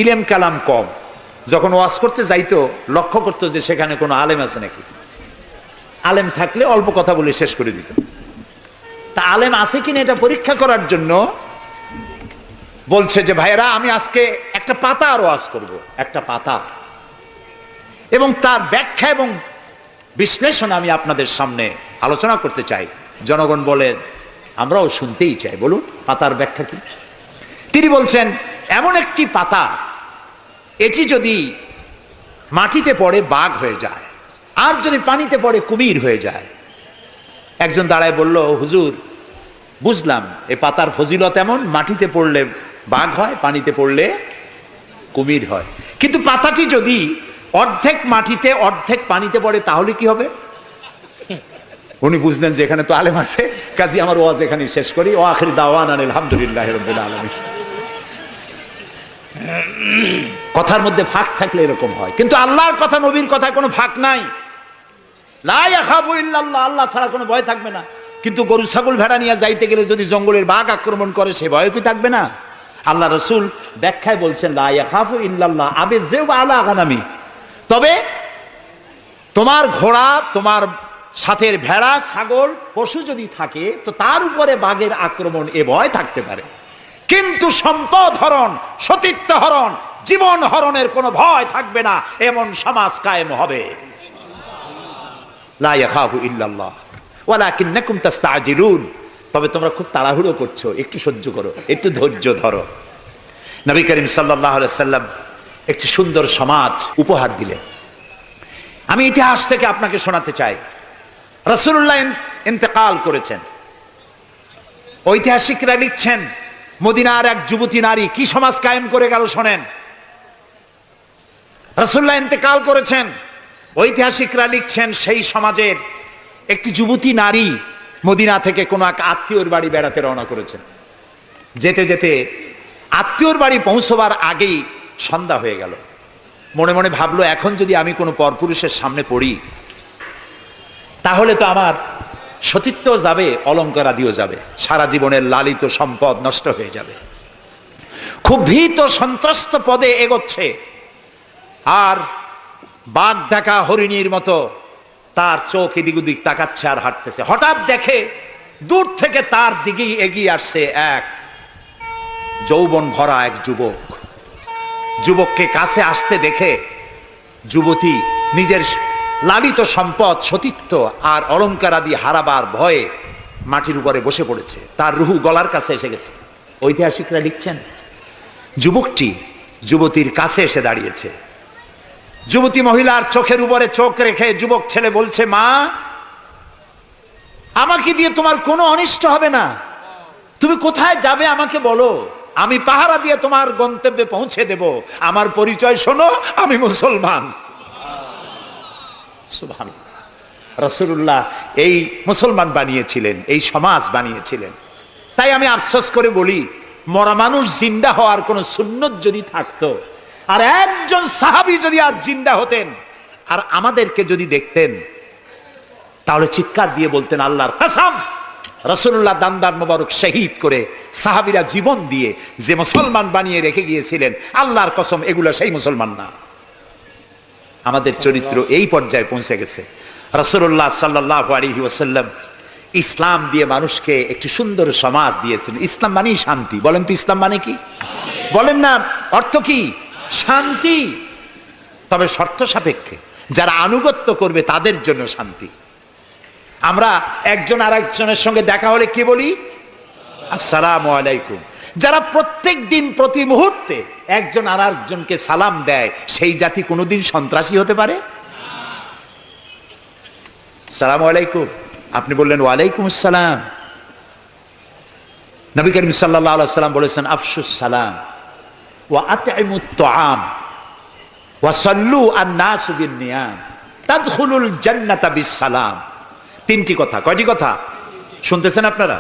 ইলেম কালাম কম যখন ওয়াজ করতে যাইতো, লক্ষ্য করতো যে সেখানে কোনো আলেম আছে নাকি। আলেম থাকলে অল্প কথা বলে শেষ করে দিত। তা আলেম আছে কিনা এটা পরীক্ষা করার জন্য বলছে যে ভাইয়েরা আমি আজকে একটা পাতা আর ওয়াজ করব, একটা পাতা, এবং তার ব্যাখ্যা এবং বিশ্লেষণ আমি আপনাদের সামনে আলোচনা করতে চাই। জনগণ বলেন আমরাও শুনতেই চাই, বলুন পাতার ব্যাখ্যা কি। তিনি বলছেন এমন একটি পাতা, এটি যদি মাটিতে পড়ে বাঘ হয়ে যায়, আর যদি পানিতে পড়ে কুমির হয়ে যায়। একজন দাঁড়ায় বলল, হুজুর বুঝলাম এ পাতার ফজিলত এমন, মাটিতে পড়লে বাঘ হয়, পানিতে পড়লে কুমির হয়, কিন্তু পাতাটি যদি অর্ধেক মাটিতে অর্ধেক পানিতে পড়ে তাহলে কি হবে? উনি বুঝলেন যে এখানে তো আলেম আছে, কাজী আমার ওয়াজ এখানে শেষ করি। ও আখির দাওয়ানা আলহামদুলিল্লাহি রাব্বিল আলামিন। কথার মধ্যে ফাঁক থাকলে এরকম হয়, কিন্তু আল্লাহর কথা নবীর কথায় কোনো ফাঁক নাই। লা ইয়াখাফু ইল্লাল্লাহ, আল্লাহ ছাড়া কোনো ভয় থাকবে না। কিন্তু গরু ছাগল ভেড়া নিয়ে যাইতে গেলে যদি জঙ্গলের বাঘ আক্রমণ করে, সে ভয় কি থাকবে না? আল্লাহ রাসূল ব্যাখ্যায় বলছেন লা ইয়াখাফু ইল্লাল্লাহ আবেযুবা আলা গানামি, তবে তোমার ঘোড়া, তোমার সাথের ভেড়া ছাগল পশু যদি থাকে তো তার উপরে বাঘের আক্রমণ এ ভয় থাকতে পারে, কিন্তু সম্পদ হরণ, সতীত্ব হরণ, জীবন হরণের কোনো ভয় থাকবে না, এমন সমাজ কায়েম হবে। লা ইয়াখাফু ইল্লাল্লাহ ওয়ালাকিন্নাকুম তাস্তাজিলুন, তবে তোমরা খুব তাড়াহুড়ো করছো, একটু সহ্য করো, একটু ধৈর্য ধরো। নবী করিম সাল্লাল্লাহু আলাইহি সাল্লাম একটি সুন্দর সমাজ উপহার দিলেন। আমি ইতিহাস থেকে আপনাকে শোনাতে চাই। রাসূলুল্লাহ ইন্তেকাল করেছেন, ঐতিহাসিকরা লিখছেন মদিনার এক যুবতী নারী কি সমাজ কায়েম করে গেল শোনেন। রাসূলুল্লাহ ইন্তেকাল করেছেন, ঐতিহাসিকরা লিখছেন সেই সমাজের একটি যুবতী নারী মদিনা থেকে কোনো এক আত্মীয়র বাড়ি বেড়াতে রওনা করেছেন। যেতে যেতে আত্মীয়র বাড়ি পৌঁছবার আগেই সন্ধ্যা হয়ে গেল। মনে মনে ভাবলো এখন যদি আমি কোনো পরপুরুষের সামনে পড়ি তাহলে তো আমার সতীত্ব যাবে, অলঙ্কারাদিও যাবে, সারা জীবনের লালিত সম্পদ নষ্ট হয়ে যাবে। খুব ভীত সন্ত্রস্ত পদে এগোচ্ছে, আর বাঘ দেখা হরিণীর মতো তার চোখ এদিক ওদিক তাকাচ্ছে আর হাঁটতেছে। হঠাৎ দেখে দূর থেকে তার দিকেই এগিয়ে আসছে এক যৌবন ভরা এক যুবক। যুবককে কাছে আসতে দেখে যুবতী নিজের লালিত সম্পদ, সতীত্ব আর অলঙ্কার আদি হারাবার ভয়ে মাটির উপরে বসে পড়েছে, তার রুহু গলার কাছে এসে গেছে। ঐতিহাসিকরা লিখছেন যুবকটি যুবতীর কাছে এসে দাঁড়িয়েছে। যুবতী মহিলার চোখের উপরে চোখ রেখে যুবক ছেলে বলছে, মা আমাকে দিয়ে তোমার কোনো অনিষ্ট হবে না, তুমি কোথায় যাবে আমাকে বলো, আমি পাহারা দিয়ে তোমার গন্তব্যে পৌঁছে দেব, আমার পরিচয় শোনো, আমি মুসলমান। সুবহানাল্লাহ। রাসূলুল্লাহ এই মুসলমান বানিয়েছিলেন, এই সমাজ বানিয়েছিলেন। তাই আমি আফসোস করে বলি, মরা মানুষ জিন্দা হওয়ার কোন সুন্নত যদি থাকতো, আর একজন সাহাবী যদি আজ জিন্দা হতেন আর আমাদেরকে যদি দেখতেন, তাহলে চিৎকার দিয়ে বলতেন আল্লাহর কসম রাসূলুল্লাহ দান্দার মোবারক শহীদ করে সাহাবীরা জীবন দিয়ে যে মুসলমান বানিয়ে রেখে গিয়েছিলেন, আল্লাহর কসম এগুলো সেই মুসলমান না। আমাদের চরিত্র এই পর্যায়ে পৌঁছে গেছে। রাসূলুল্লাহ সাল্লাল্লাহু আলাইহি ওয়াসাল্লাম ইসলাম দিয়ে মানুষকে একটি সুন্দর সমাজ দিয়েছেন। ইসলাম মানেই শান্তি। বলেন তো ইসলাম মানে কি? বলেন না, অর্থ কি? শান্তি। তবে শর্ত সাপেক্ষে, যারা আনুগত্য করবে তাদের জন্য শান্তি। আমরা একজন আর একজনের সঙ্গে দেখা হলে কি বলি? আসসালামু আলাইকুম। যারা প্রত্যেক দিন প্রতি মুহূর্তে একজন আর একজনকে সালাম দেয়, সেই জাতি কোনোদিন সন্ত্রাসী হতে পারে? সালামু আলাইকুম, আপনি বললেন ওয়ালাইকুম আসসালাম। নবী করিম সাল্লাল্লাহু আলাইহি ওয়াসাল্লাম বলেছেন আফশুস সালাম ওয়া আতইমুত তুআম ওয়া সাল্লু আন-নাসু বিন-নিয়াম তাদখুলুল জান্নাতা বিস-সালাম। তিনটি কথা। কয়টি কথা শুনতেছেন আপনারা?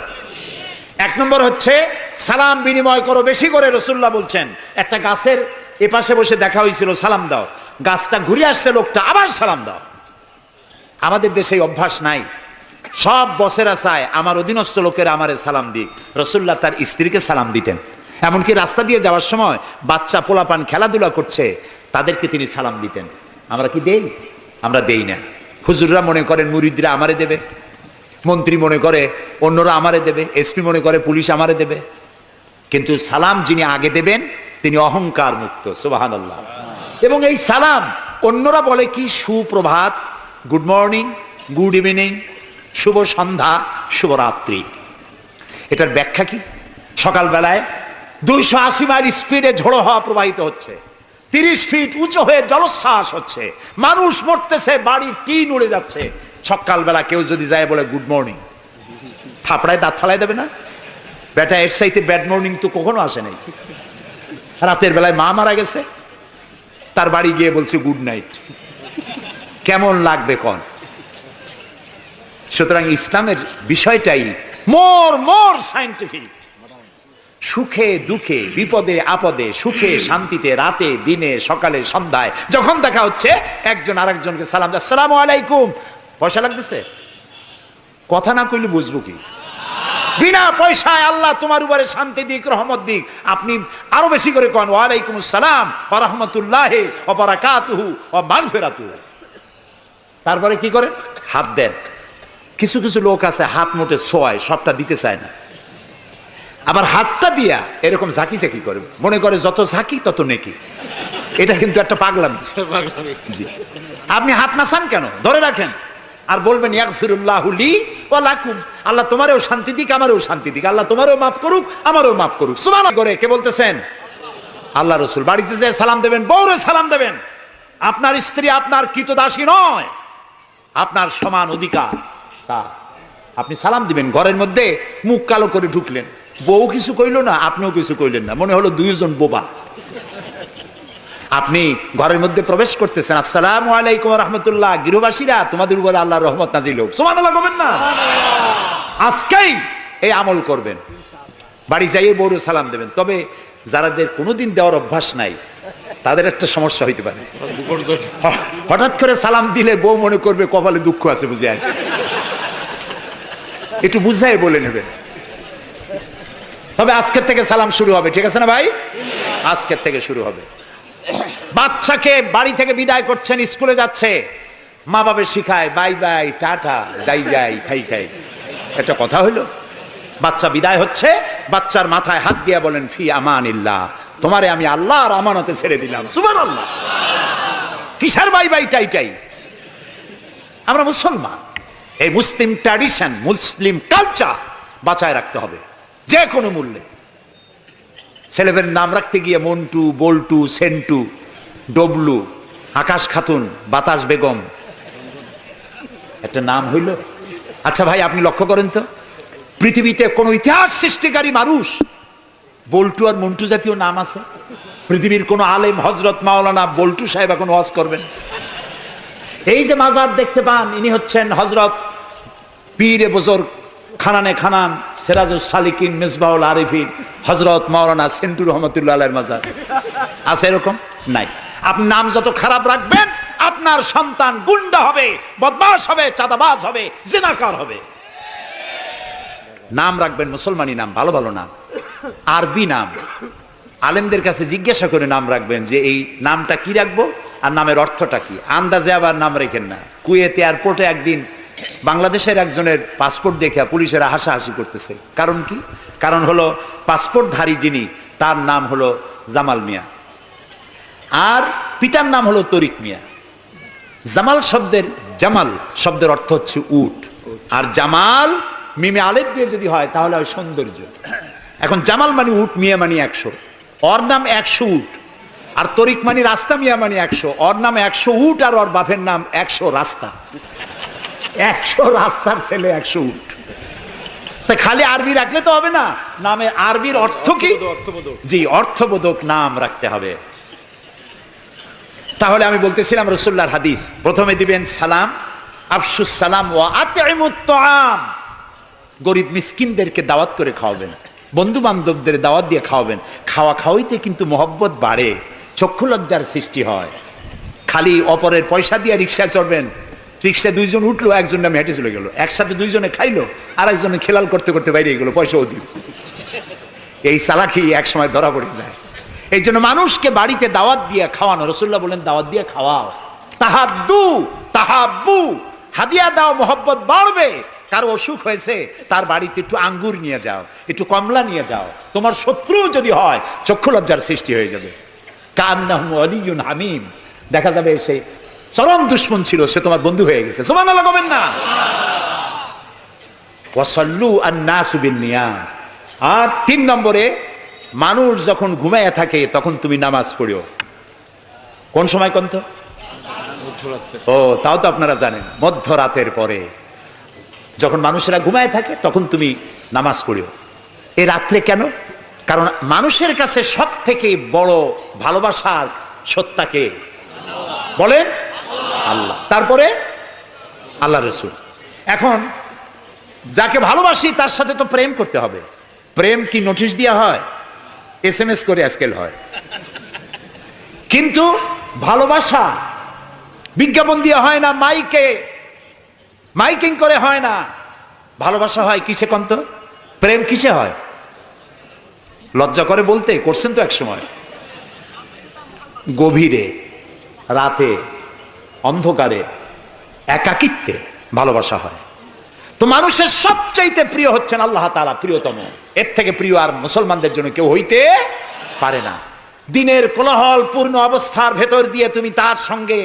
এক নম্বর হচ্ছে সালাম বিনিময় করো বেশি করে। রাসূলুল্লাহ বলছেন একটা গাছের এপাশে বসে দেখা হয়েছিল, সালাম দাও। গাছটা ঘুরে আসছে, লোকটা আবার সালাম দাও। আমাদের দেশে অভ্যাস নাই। সব বসেরা চায় আমার অধীনস্থ লোকেরা আমারে সালাম দিক। রাসূলুল্লাহ তার স্ত্রীকে সালাম দিতেন। এমনকি রাস্তা দিয়ে যাওয়ার সময় বাচ্চা পোলাপান খেলাধুলা করছে, তাদেরকে তিনি সালাম দিতেন। আমরা কি দেই? আমরা দেই না। হুজুররা মনে করেন মুরিদরা আমারে দেবে, মন্ত্রী মনে করে অন্যরা আমারে দেবে, এসপি মনে করে পুলিশ আমারে দেবে। কিন্তু সালাম যিনি আগে দেবেন তিনি অহংকার মুক্ত। সুবহানাল্লাহ। এবং এই সালাম অন্যরা বলে কি সুপ্রভাত, গুড মর্নিং, গুড ইভিনিং, শুভ সন্ধ্যা, শুভরাত্রি। এটার ব্যাখ্যা কি? সকালবেলায় 280 মাইল স্পিডে ঝোড়ো হাওয়া প্রবাহিত হচ্ছে, 30 ফিট উঁচু হয়ে জলোচ্ছ্বাস হচ্ছে, মানুষ মরতেছে, বাড়ির টিন উড়ে যাচ্ছে। সকালবেলা কেউ যদি যায় বলে গুড মর্নিং, থাপড়ায় দাঁত ফালাই দেবে না? বেটা এর সাইতে ব্যাড মর্নিং তো কখনো আসে নাই। রাতের বেলায় মা মারা গেছে, তার বাড়ি গিয়ে বলছে গুড নাইট। কেমন লাগবে কোন? সুতরাং ইসলামের বিষয়টাই মোর সায়েন্টিফিক। সুখে দুঃখে, বিপদে আপদে, সুখে শান্তিতে, রাতে দিনে, সকালে সন্ধ্যায় যখন দেখা হচ্ছে একজন আরেকজনকে সালাম দেয়। আসসালামু আলাইকুম। পয়সা লাগতেছে? কথা না কইলে বুঝবো কি? বিনা পয়সায় আল্লাহ তোমার উপরে শান্তি দিক, রহমত দিক। আপনি আরো বেশি করে কন ওয়ালাইকুম আসসালাম ওয়া রাহমাতুল্লাহি ওয়া বারাকাতুহু ওয়া মাগফিরাতুহু। তারপরে কি করেন? হাত দেন। কিছু কিছু লোক আছে হাত মুঠে ছোঁয়ায়, সবটা দিতে চায় না। আবার হাতটা দিয়া এরকম ঝাঁকি ঝাঁকি করে, মনে করে যত ঝাঁকি তত নেকি। এটা কিন্তু একটা পাগলামি। জি, আপনি হাত নাচান কেন? ধরে রাখেন আর বলবেন ইয়াগফিরুল্লাহু লি ওয়া লাকুম। আল্লাহ তোমারও শান্তি দিক, আমারও শান্তি দিক। আল্লাহ তোমারও মাফ করুক, আমারও মাফ করুক। সুবহানাল্লাহ করে কে বলতেছেন? আল্লাহ রাসূল। বাড়িতে যেয়ে সালাম দেবেন, বউরে সালাম দেবেন। আপনার স্ত্রী আপনার কৃতদাসী নয়, আপনার সমান অধিকার তা। আপনি সালাম দিবেন। ঘরের মধ্যে মুখ কালো করে ঢুকলেন, বউ কিছু কইল না, আপনিও কিছু কইলেন না, মনে হলো দুইজন বোবা। আপনি ঘরের মধ্যে প্রবেশ করতেছেন, আসসালামু আলাইকুম ওয়া রাহমাতুল্লাহ। গৃহবাসীরা তোমাদের উপরে আল্লাহর রহমত নাজিল হোক। সুবহানাল্লাহ করবেন না? আজকেই এই আমল করবেন। বাড়ি যাইয়ে বউরে সালাম দেবেন। তবে যারাদের কোনোদিন দেওয়ার অভ্যাস নাই তাদের একটা সমস্যা হইতে পারে। হঠাৎ করে সালাম দিলে বউ মনে করবে কপালে দুঃখ আছে বুঝে আছে। একটু বুঝাই বলে নেবেন। তবে আজকের থেকে সালাম শুরু হবে, ঠিক আছে না ভাই? আজকের থেকে শুরু হবে। বাচ্চাকে বাড়ি থেকে বিদায় করছেন, স্কুলে যাচ্ছে, মা বাবা শিখায় বাই বাই, টাটা, যাই যাই, খাই খাই। একটা কথা হইলো? বাচ্চা বিদায় হচ্ছে, বাচ্চার মাথায় হাত দিয়া বলেন ফি আমানিল্লাহ, তোমারে আমি আল্লাহর আমানতে ছেড়ে দিলাম। সুবহানাল্লাহ। কিসের বাই বাই টাই টাই? আমরা মুসলমান, এই মুসলিম ট্র্যাডিশন, মুসলিম কালচার বাঁচায় রাখতে হবে যে কোনো মূল্যে। ছেলেদের নাম রাখতে গিয়ে মন্টু, বল্টু, সেন্টু, ডবলু, আকাশ খাতুন, বাতাস বেগম, একটা নাম হইল। আচ্ছা ভাই, আপনি লক্ষ্য করেন তো, পৃথিবীতে কোন ইতিহাস সৃষ্টিকারী মানুষ বল্টু আর মন্টু জাতীয় নাম আছে? পৃথিবীর কোন আলেম, হজরত মাওলানা বল্টু সাহেব এখন ওয়াজ করবেন? এই যে মাজার দেখতে পান, ইনি হচ্ছেন হজরত পীর বুজুর্গ খানানে খানান সিরাজুস সালিকিন মিসবাহুল আরিফিন হজরত মাওলানা সেন্টু রহমতুল্লাহ আলাইহির মাজার আছে? এরকম নাই। আপনি নাম যত খারাপ রাখবেন, আপনার সন্তান গুন্ডা হবে, বদমাশ হবে, চাঁদাবাজ হবে, জিনাকার হবে। নাম রাখবেন মুসলমানি নাম, ভালো ভালো নাম, আরবি নাম। আলেমদের কাছে জিজ্ঞাসা করে নাম রাখবেন যে এই নামটা কি রাখবো আর নামের অর্থটা কি। আন্দাজে আবার নাম রেখেন না। কুয়েতে এয়ারপোর্টে একদিন বাংলাদেশের একজনের পাসপোর্ট দেখে পুলিশেরা হাসাহাসি করতেছে। কারণ কি? কারণ হলো পাসপোর্টধারী যিনি, তার নাম হলো জামাল মিয়া, আর পিতার নাম হলো তরিক মিয়া। জামাল শব্দের অর্থ হচ্ছে উট, আর জামাল মিমে আলেফ দিয়ে যদি হয় তাহলে হয় সৌন্দর্য। এখন জামাল মানে উট, মিয়া মানে 100, ওর নাম 100 উট। আর তরিক মানে রাস্তা, মিয়া মানে 100, ওর নাম 100 উট আর ওর বাপের নাম 100 রাস্তা। 100 রাস্তার ছেলে 100 উট। তা খালি আরবি রাখলে তো হবে না, নামে আরবির অর্থ কি? জি, অর্থবোধক নাম রাখতে হবে। তাহলে আমি বলতেছিলাম রাসূলুল্লাহর হাদিস, প্রথমে দিবেন সালাম, আফশুস সালাম ওয়া আতইমুত তাআম, গরিব মিসকিনদেরকে দাওয়াত করে খাওয়াবেন, বন্ধু বান্ধবদের দাওয়াত দিয়ে খাওয়াবেন। খাওয়া খাওয়াইতে কিন্তু মহব্বত বাড়ে, চক্ষু লজ্জার সৃষ্টি হয়। খালি অপরের পয়সা দিয়ে রিক্সায় চড়বেন, রিক্সায় 2 জন উঠলো, একজন নামে হেঁটে চলে গেল, একসাথে 2 জনে খাইলো, আর একজনে খেলাল করতে করতে বাইরে গেলো, পয়সাও দিল। এই চালাকি এক সময় ধরা পড়ে যায়। এই জন্য মানুষকে বাড়িতে দাওয়াত দিয়ে খাওয়ানো, রাসূলুল্লাহ বলেন দাওয়াত দিয়ে খাওয়াও। তাহাদ্দু তাহাব্বু, হাদিয়া দাও, মহব্বত বাড়বে। কারো অসুখ হয়েছে, তার বাড়িতে একটু আঙ্গুর নিয়ে যাও, একটু কমলা নিয়ে যাও। তোমার শত্রু যদি হয়, চক্ষু লজ্জার সৃষ্টি হয়ে যাবে। কান্নাহু ওয়ালিয়ুন হামিম, দেখা যাবে সে চরম দুশমন ছিল, সে তোমার বন্ধু হয়ে গেছে। সুবহানাল্লাহ বলেন না? ওয়াসাল্লু আন-নাসু বিন-নিয়াম। আর 3 নম্বরে, মানুষ যখন ঘুমায়া থাকে তখন তুমি নামাজ পড়িও। কোন সময়? কোন তো? ও, তাও তো আপনারা জানেন, মধ্যরাতের পরে যখন মানুষেরা ঘুমায় থাকে তখন তুমি নামাজ পড়িও। এ রাত্রে কেন? কারণ মানুষের কাছে সব থেকে বড় ভালোবাসার সত্তাকে বলেন আল্লাহ, তারপরে আল্লাহ রাসূল। এখন যাকে ভালোবাসি তার সাথে তো প্রেম করতে হবে। প্রেম কি নোটিশ দেওয়া হয়? SMS করে আজকাল হয়। কিন্তু ভালোবাসা বিজ্ঞাপন দিয়ে হয় না, মাইকিং করে হয় না। ভালোবাসা হয় কিসে? কন্ত প্রেম কিসে হয়? লজ্জা করে বলতে, করছেন তো এক সময়। গভীরে, রাতে, অন্ধকারে, একাকিত্বে ভালোবাসা হয়। তো মানুষের সবচাইতে প্রিয় হচ্ছেন আল্লাহ তাআলা, প্রিয়তম। এর থেকে প্রিয় আর মুসলমানদের জন্য কেউ হইতে পারে না। দিনের কোলাহল পূর্ণ অবস্থার ভেতর দিয়ে তুমি তার সঙ্গে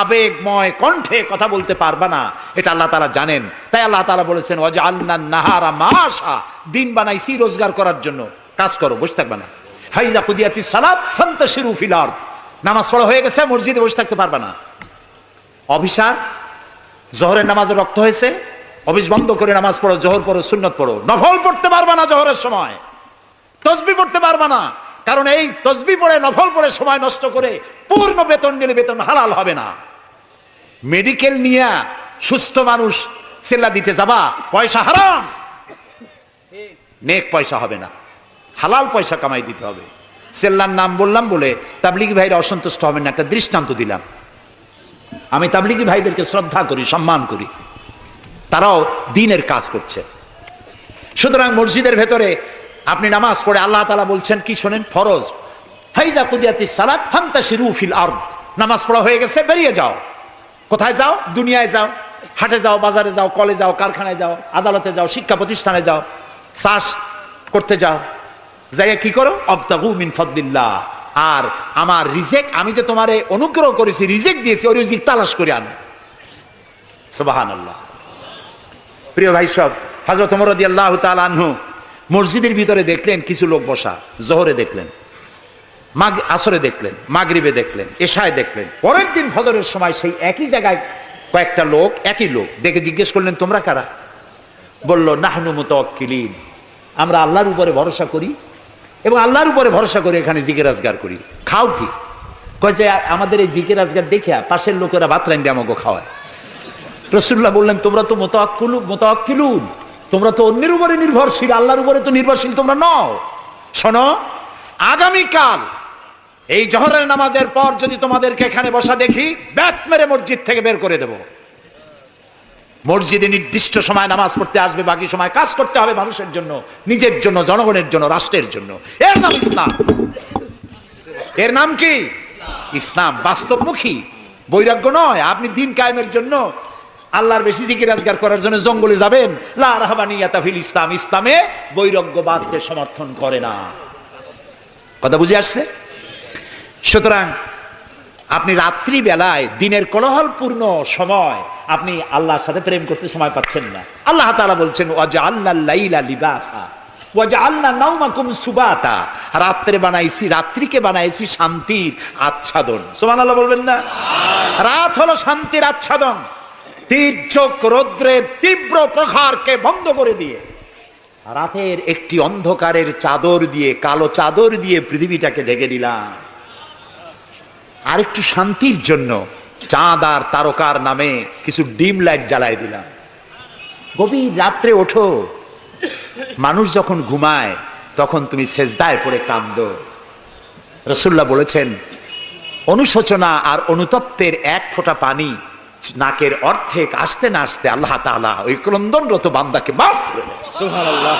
আবেগময় কণ্ঠে কথা বলতে পারবা না, এটা আল্লাহ তাআলা জানেন। তাই আল্লাহ তাআলা বলেছেন ওয়াজআলনান নাহারা মাশা, দিন বানাইছি রোজগার করার জন্য, কাজ করো, বসে থাকবা না। ফাইজা কুদিয়াতিস সালাত ফান্তাশিরু ফিল আরদ, নামাজ পড়া হয়ে গেছে, মসজিদে বসে থাকতে পারবা না। অভিশাপ, জোহরের নামাজে রক্ত হয়েছে, অফিস বন্ধ করে নামাজ পড়ো, জোহর পড়ো, সুন্নত পড়ো। নফল পড়তে পারবা না জোহরের সময়, তসবিহ পড়তে পারবা না, কারণ এই তসবিহ পড়ে নফল পড়ে সময় নষ্ট করে পূর্ণ বেতন নিলে বেতন হালাল হবে না। মেডিকেল নিয়ে সুস্থ মানুষ সেল্লা দিতে যাবা, পয়সা হারাম, নেক পয়সা হবে না, হালাল পয়সা কামাই দিতে হবে। সেল্লার নাম বললাম বলে তাবলিগি ভাইরা অসন্তুষ্ট হবেন না, একটা দৃষ্টান্ত দিলাম। আমি তাবলিগি ভাইদেরকে শ্রদ্ধা করি, সম্মান করি, তারাও দ্বীনের কাজ করছে। সুতরাং মসজিদের ভেতরে আপনি নামাজ পড়ে আল্লাহ তাআলা বলছেন কি শোনেন? ফরজ, ফাইজা কুদিয়াতিস সালাত ফান্তাশিরু ফিল আরদ, নামাজ পড়া হয়ে গেছে, বেরিয়ে যাও। কোথায় যাও? দুনিয়ায় যাও, হাটে যাও, বাজারে যাও, কলে যাও, কারখানায় যাও, আদালতে যাও, শিক্ষা প্রতিষ্ঠানে যাও, চাষ করতে যাও। যাইয়া কি করো? আবতাগু মিন ফাদলিল্লাহ, আর আমার রিজিক, আমি যে তোমারে অনুগ্রহ করেছি, রিজিক দিয়েছি, ওই রিজিক তালাশ করে আনো। সুবহানাল্লাহ। প্রিয় ভাই সব, হযরত ওমর রাদিয়াল্লাহু তাআলা আনহু মসজিদের ভিতরে দেখলেন কিছু লোক বসা, জোহরে দেখলেন, আসরে দেখলেন, মাগরিবে দেখলেন, এশায় দেখলেন। পরের দিন ফজরের সময় সেই একই জায়গায় কয়েকটা লোক, একই লোক দেখে জিজ্ঞেস করলেন তোমরা কারা? বলল নাহনু মুতাওয়াক্কিলিন, আমরা আল্লাহর উপরে ভরসা করি এবং আল্লাহর উপরে ভরসা করে এখানে জিকির আজগার করি। খাও কি? কয় যে আমাদের এই জিকির আজগার দেখে পাশের লোকেরা ভাত রাইন্দে আমাকে খাওয়ায়। রাসূলুল্লাহ বললেন তোমরা তো মুতাওয়াক্কিলুন, তোমরা তো অন্যের উপরে নির্ভরশীল, আল্লাহর উপরে তো নির্ভরশীল তোমরা নও। শোনো, আগামীকাল এই জোহরের নামাজের পর যদি তোমাদেরকে এখানে বসা দেখি, ব্যাট মেরে মসজিদ থেকে বের করে দেব। মসজিদে নির্দিষ্ট সময় নামাজ পড়তে আসবে, বাকি সময় কাজ করতে হবে মানুষের জন্য, নিজের জন্য, জনগণের জন্য, রাষ্ট্রের জন্য। এর নাম ইসলাম। এর নাম কি? ইসলাম। বাস্তবমুখী, বৈরাগ্য নয়। আপনি দিন কায়েমের জন্য, আল্লাহর বেশি জিকির আজগার করার জন্য জঙ্গলে যাবেন, লা রাহবানিয়াতা ফিল ইসলাম। ইসলামে বৈরাগ্যবাদকে সমর্থন করে না। কথা বুঝে আসছে? সুতরাং আপনি রাত্রি বেলায়, দিনের কোলাহলপূর্ণ সময়, আপনি আল্লাহর সাথে প্রেম করতে সময় পাচ্ছেন না। আল্লাহ তাআলা বলছেন ওয়াজআলনাল লাইলা লিবাসা ওয়াজআলনা নাওমাকুম সুবাতা। রাত্রে বানাইছি, রাত্রিকে বানাইছি শান্তির আচ্ছাদন। সুবহানাল্লাহ বলবেন না? রাত হলো শান্তির আচ্ছাদন। তীর্যক রৌদ্রের তীব্র প্রখারকে বন্ধ করে দিয়ে, রাতের একটি অন্ধকারের চাদর দিয়ে, কালো চাদর দিয়ে পৃথিবীটাকে ঢেকে দিলাম। আর একটু শান্তির জন্য চাঁদ আর তারকার নামে কিছু ডিম লাইট জ্বালাই দিলাম। গভীর রাত্রে ওঠো, মানুষ যখন ঘুমায় তখন তুমি সেজদায় পড়ে কাঁদো। রাসূলুল্লাহ বলেছেন, অনুশোচনা আর অনুতপ্তের এক ফোঁটা পানি নাকের অর্ধেক আসতে না আসতে আল্লাহ তাআলা ওই ক্রন্দনরত বান্দাকে মাফ করে দেন। সুবহানাল্লাহ।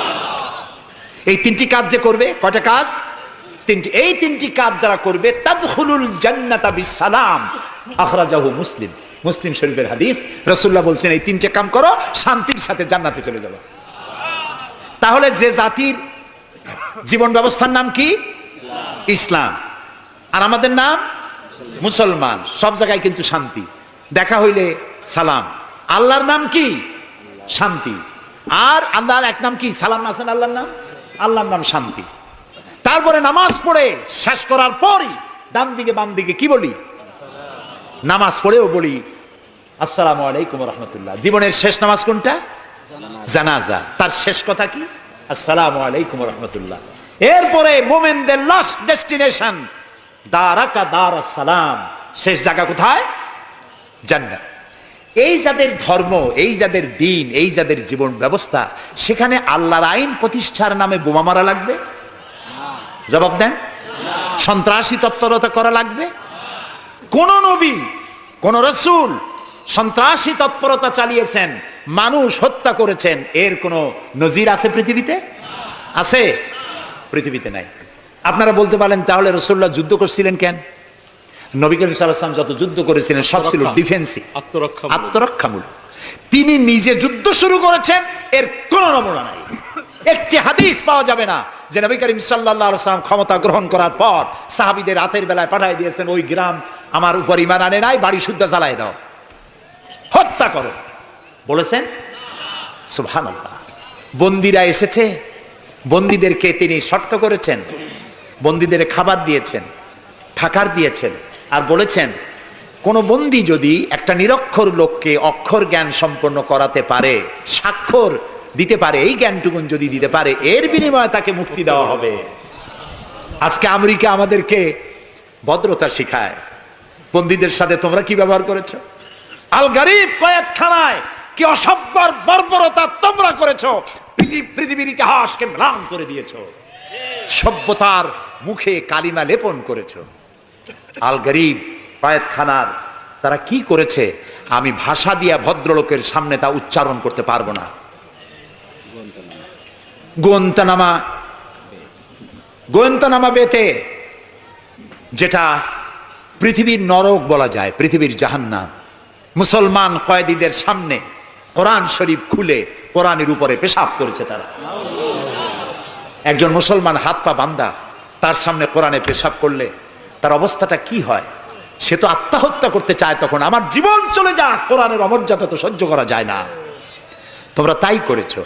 এই তিনটি কাজ যে করবে, কয়টা কাজ? তিনটি। এই তিনটি কাজ যারা করবে, তাদখুলুল জান্নাতা বিসসালাম। আখরাজাহু মুসলিম। মুসলিম শরীফের হাদিস। রাসূলুল্লাহ বলছেন, এই তিনটে কাম করো, শান্তির সাথে জান্নাতে চলে যাবে। তাহলে যে জাতির জীবন ব্যবস্থার নাম কি? ইসলাম। আর আমাদের নাম মুসলমান। সব জায়গায় কিন্তু শান্তি। দেখা হইলে সালাম। আল্লাহর নাম কি? শান্তি। আর আল্লাহর এক নাম কি? সালাম আছেন আল্লাহর নাম? আল্লাহর নাম শান্তি। তারপরে নামাজ পড়ে শেষ করার পরই ডান দিকে বাম দিকে কি বলি? নামাজ পড়েও বলি আসসালামু আলাইকুম ওয়া রাহমাতুল্লাহ। জীবনের শেষ নামাজ কোনটা? জানাজা। তার শেষ কথা কি? আসসালামু আলাইকুম ওয়া রাহমাতুল্লাহ। এরপরে মুমিনদের লাস্ট ডেস্টিনেশন দারাকা দারাস সালাম। শেষ জায়গা কোথায়? জান্নাত। এই যাদের ধর্ম, এই যাদের দিন, এই যাদের জীবন ব্যবস্থা, সেখানে আল্লাহর আইন প্রতিষ্ঠার নামে বোমা মারা লাগবে? জবাব দেন। সন্ত্রাসী তৎপরতা করা লাগবে? কোন নবী, কোন রাসূল সন্ত্রাসী তৎপরতা চালিয়েছেন, মানুষ হত্যা করেছেন, এর কোন নজির আছে পৃথিবীতে? আছে? পৃথিবীতে নাই। আপনারা বলতে পারেন, তাহলে রাসূলুল্লাহ যুদ্ধ করছিলেন কেন? নবী করিম সাল্লাল্লাহু আলাইহি ওয়াসাল্লাম যত যুদ্ধ করেছিলেন সব ছিল ডিফেন্সিভ, আত্মরক্ষামূলক। তিনি নিজে যুদ্ধ শুরু করেছেন, এর কোন নমুনা নাই। একটি হাদিস পাওয়া যাবে না যে নবী করিম সাল্লাল্লাহু আলাইহি ওয়াসাল্লাম ক্ষমতা গ্রহণ করার পর সাহাবীদের রাতের বেলায় পাঠিয়ে দিয়েছেন, ওই গ্রাম আমার উপর ঈমান আনে নাই, বাড়ি শুদ্ধ জ্বালায় দাও, হত্যা করো, বলেছেন? সুবহানাল্লাহ। বন্দীরা এসেছে, বন্দীদেরকে তিনি শর্ত করেছেন, বন্দীদের খাবার দিয়েছেন, থাকার দিয়েছেন, আর বলেছেন কোন বন্দী যদি একটা নিরক্ষর লোককে অক্ষর জ্ঞান সম্পন্ন করাতে পারে, স্বাক্ষর দিতে পারে, এই জ্ঞানটুকুন যদি দিতে পারে, এর বিনিময়ে তাকে মুক্তি দেওয়া হবে। আজকে আমেরিকা আমাদেরকে ভদ্রতা শিখায়। বন্দীদের সাথে তোমরা কি ব্যবহার করেছো? আল গারিব কয়েদখানায় কি অসভ্যর বর্বরতা তোমরা করেছো! পৃথিবীর ইতিহাসকে ম্লান করে দিয়েছো, সভ্যতার মুখে কালিমা লেপন করেছো। আল গারিব কয়েদখানার তারা কি করেছে, আমি ভাষা দিয়া ভদ্রলোকের সামনে তা উচ্চারণ করতে পারবো না। গোয়েন্তানামা বেতে, যেটা পৃথিবীর নরক বলা যায়, পৃথিবীর জাহান্নাম, মুসলমান কয়েদিদের সামনে কোরআন শরীফ খুলে কোরআনের উপরে পেশাব করেছে তারা। একজন মুসলমান হাত পা বান্ধা, তার সামনে কোরআনে পেশাব করলে তার অবস্থাটা কি হয়? সে তো আত্মহত্যা করতে চায়, তখন আমার জীবন চলে যাক, কোরআনের অমর্যাদা তো সহ্য করা যায় না। তোমরা তাই করেছো।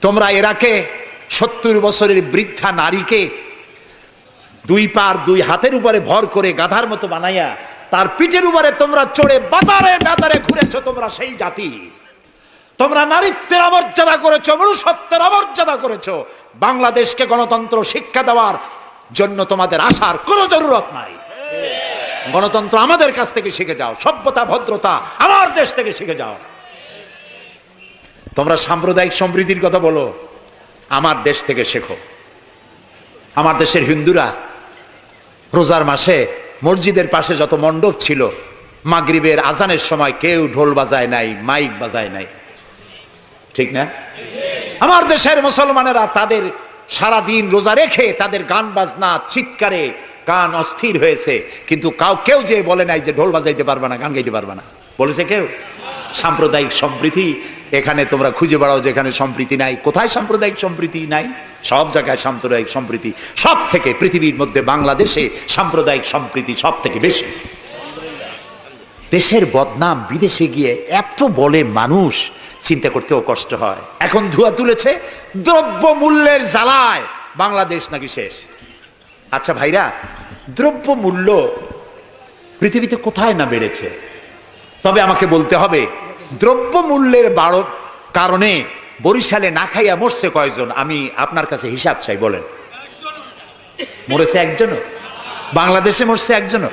তোমরা ইরাকে 70 বছরের বৃদ্ধা নারীকে দুই পার দুই হাতের উপরে ভর করে গাধার মতো বানাইয়া তার পিঠের উপরে তোমরা চড়ে বাজারে বাজারে ঘুরেছো। তোমরা সেই জাতি। তোমরা নারীত্বের অমর্যাদা করেছো, মনুষ্যত্বের অমর্যাদা করেছো। বাংলাদেশকে গণতন্ত্র শিক্ষা দেওয়ার জন্য তোমাদের আসার কোনো জরুরত নাই। গণতন্ত্র আমাদের কাছ থেকে শিখে যাও, সভ্যতা ভদ্রতা আমার দেশ থেকে শিখে যাও। তোমরা সাম্প্রদায়িক সম্প্রীতির কথা বলো, আমার দেশ থেকে শেখো। আমার দেশের হিন্দুরা রোজার মাসে মসজিদের পাশে যত মণ্ডপ ছিল মাগরিবের আজানের সময় কেউ ঢোল বাজায় নাই, মাইক বাজায় নাই, ঠিক না? আমার দেশের মুসলমানেরা তাদের সারা দিন রোজা রেখে তাদের গান বাজনা চিৎকারে গান অস্থির হয়েছে, কিন্তু কেউ যে বলে নাই যে ঢোল বাজাইতে পারবে না, গান গাইতে পারবে না, বলেছে কেউ? সাম্প্রদায়িক সম্প্রীতি এখানে তোমরা খুঁজে বেড়াও, যেখানে সম্প্রীতি নাই। কোথায় সাম্প্রদায়িক সম্প্রীতি নাই? সব জায়গায় সাম্প্রদায়িক সম্প্রীতি। সব থেকে পৃথিবীর মধ্যে বাংলাদেশে সাম্প্রদায়িক সম্প্রীতি সব থেকে বেশি। দেশের বদনাম বিদেশে গিয়ে এত বলে মানুষ, চিন্তা করতেও কষ্ট হয়। এখন ধোঁয়া তুলেছে দ্রব্য মূল্যের জ্বালায় বাংলাদেশ নাকি শেষ। আচ্ছা ভাইরা, দ্রব্য মূল্য পৃথিবীতে কোথায় না বেড়েছে? তবে আমাকে বলতে হবে, দ্রব্য মূল্যের কারণে বরিশালে না খাইয়া মরছে কয়জন? আমি আপনার কাছে হিসাব চাই, বলেন। মরেছে একজনও? বাংলাদেশে মরছে একজনও?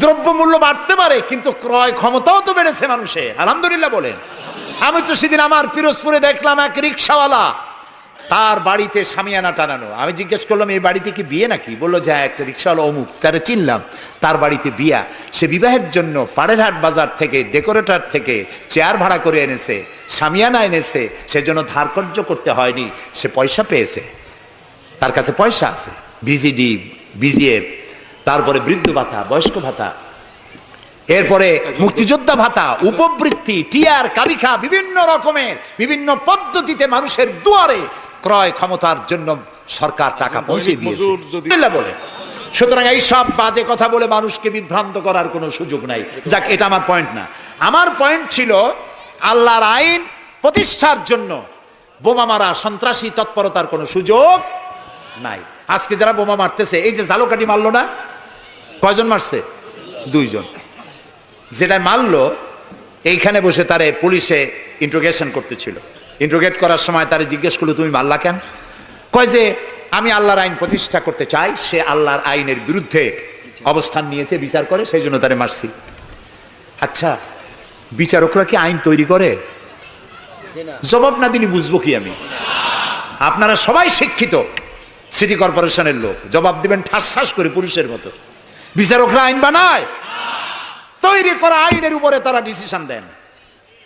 দ্রব্য মূল্য বাড়তে পারে, কিন্তু ক্রয় ক্ষমতাও তো বেড়েছে মানুষের, আলহামদুলিল্লাহ বলেন। আমি তো সেদিন আমার পিরোজপুরে দেখলাম এক রিক্সাওয়ালা, তার বাড়িতে শামিয়ানা টানানো। আমি জিজ্ঞেস করলাম, এই বাড়িতে কি বিয়ে নাকি? বললো যে একটা রিক্সাওয়ালা অমুক, তারা চিনলাম, তার বাড়িতে বিয়া। সে বিবাহের জন্য পাড়েরহাট বাজার থেকে, ডেকোরেটর থেকে চেয়ার ভাড়া করে এনেছে, শামিয়ানা এনেছে, সেজন্য ধার কর্য করতে হয়নি, সে পয়সা পেয়েছে, তার কাছে পয়সা আছে। বিজিডি, বিজিএফ, তারপরে বৃদ্ধ ভাতা, বয়স্ক ভাতা, এরপরে মুক্তিযোদ্ধা ভাতা, উপবৃত্তি, টিআর, কাবিখা, বিভিন্ন রকমের বিভিন্ন পদ্ধতিতে মানুষের দুয়ারে ক্রয় ক্ষমতার জন্য সরকার টাকা পৌঁছে দিয়েছে বলে। সুতরাং এই সব বাজে কথা বলে মানুষকে বিভ্রান্ত করার কোনো সুযোগ নাই। যাক, এটা আমার পয়েন্ট না। আমার পয়েন্ট ছিল আল্লাহর আইন প্রতিষ্ঠার জন্য বোমা মারা, সন্ত্রাসী তৎপরতার কোনো সুযোগ নাই। আজকে যারা বোমা মারতেছে, এই যে জালকাঠি মারলো না, কয়জন মারছে? 2 জন। যেটা মারলো, এইখানে বসে তারে পুলিশে ইন্ট্রোগেশন করতেছিল। ইন্ট্রোগেট করার সময় তারে জিজ্ঞেস করলো, তুমি মারলা কেন? কয় যে আমি আল্লাহর আইন প্রতিষ্ঠা করতে চাই, সে আল্লাহর আইনের বিরুদ্ধে অবস্থান নিয়েছে, বিচার করে, সেই জন্য তারে মারছি। আচ্ছা, বিচারকরা কি আইন তৈরি করে? জবাব না দিলে বুঝবো কি আমি? আপনারা সবাই শিক্ষিত, সিটি কর্পোরেশনের লোক, জবাব দিবেন ঠাস ঠাস করে পুলিশের মতো। বিচারকরা আইন বানায়? তৈরি করা আইনের উপরে তারা ডিসিশন দেন।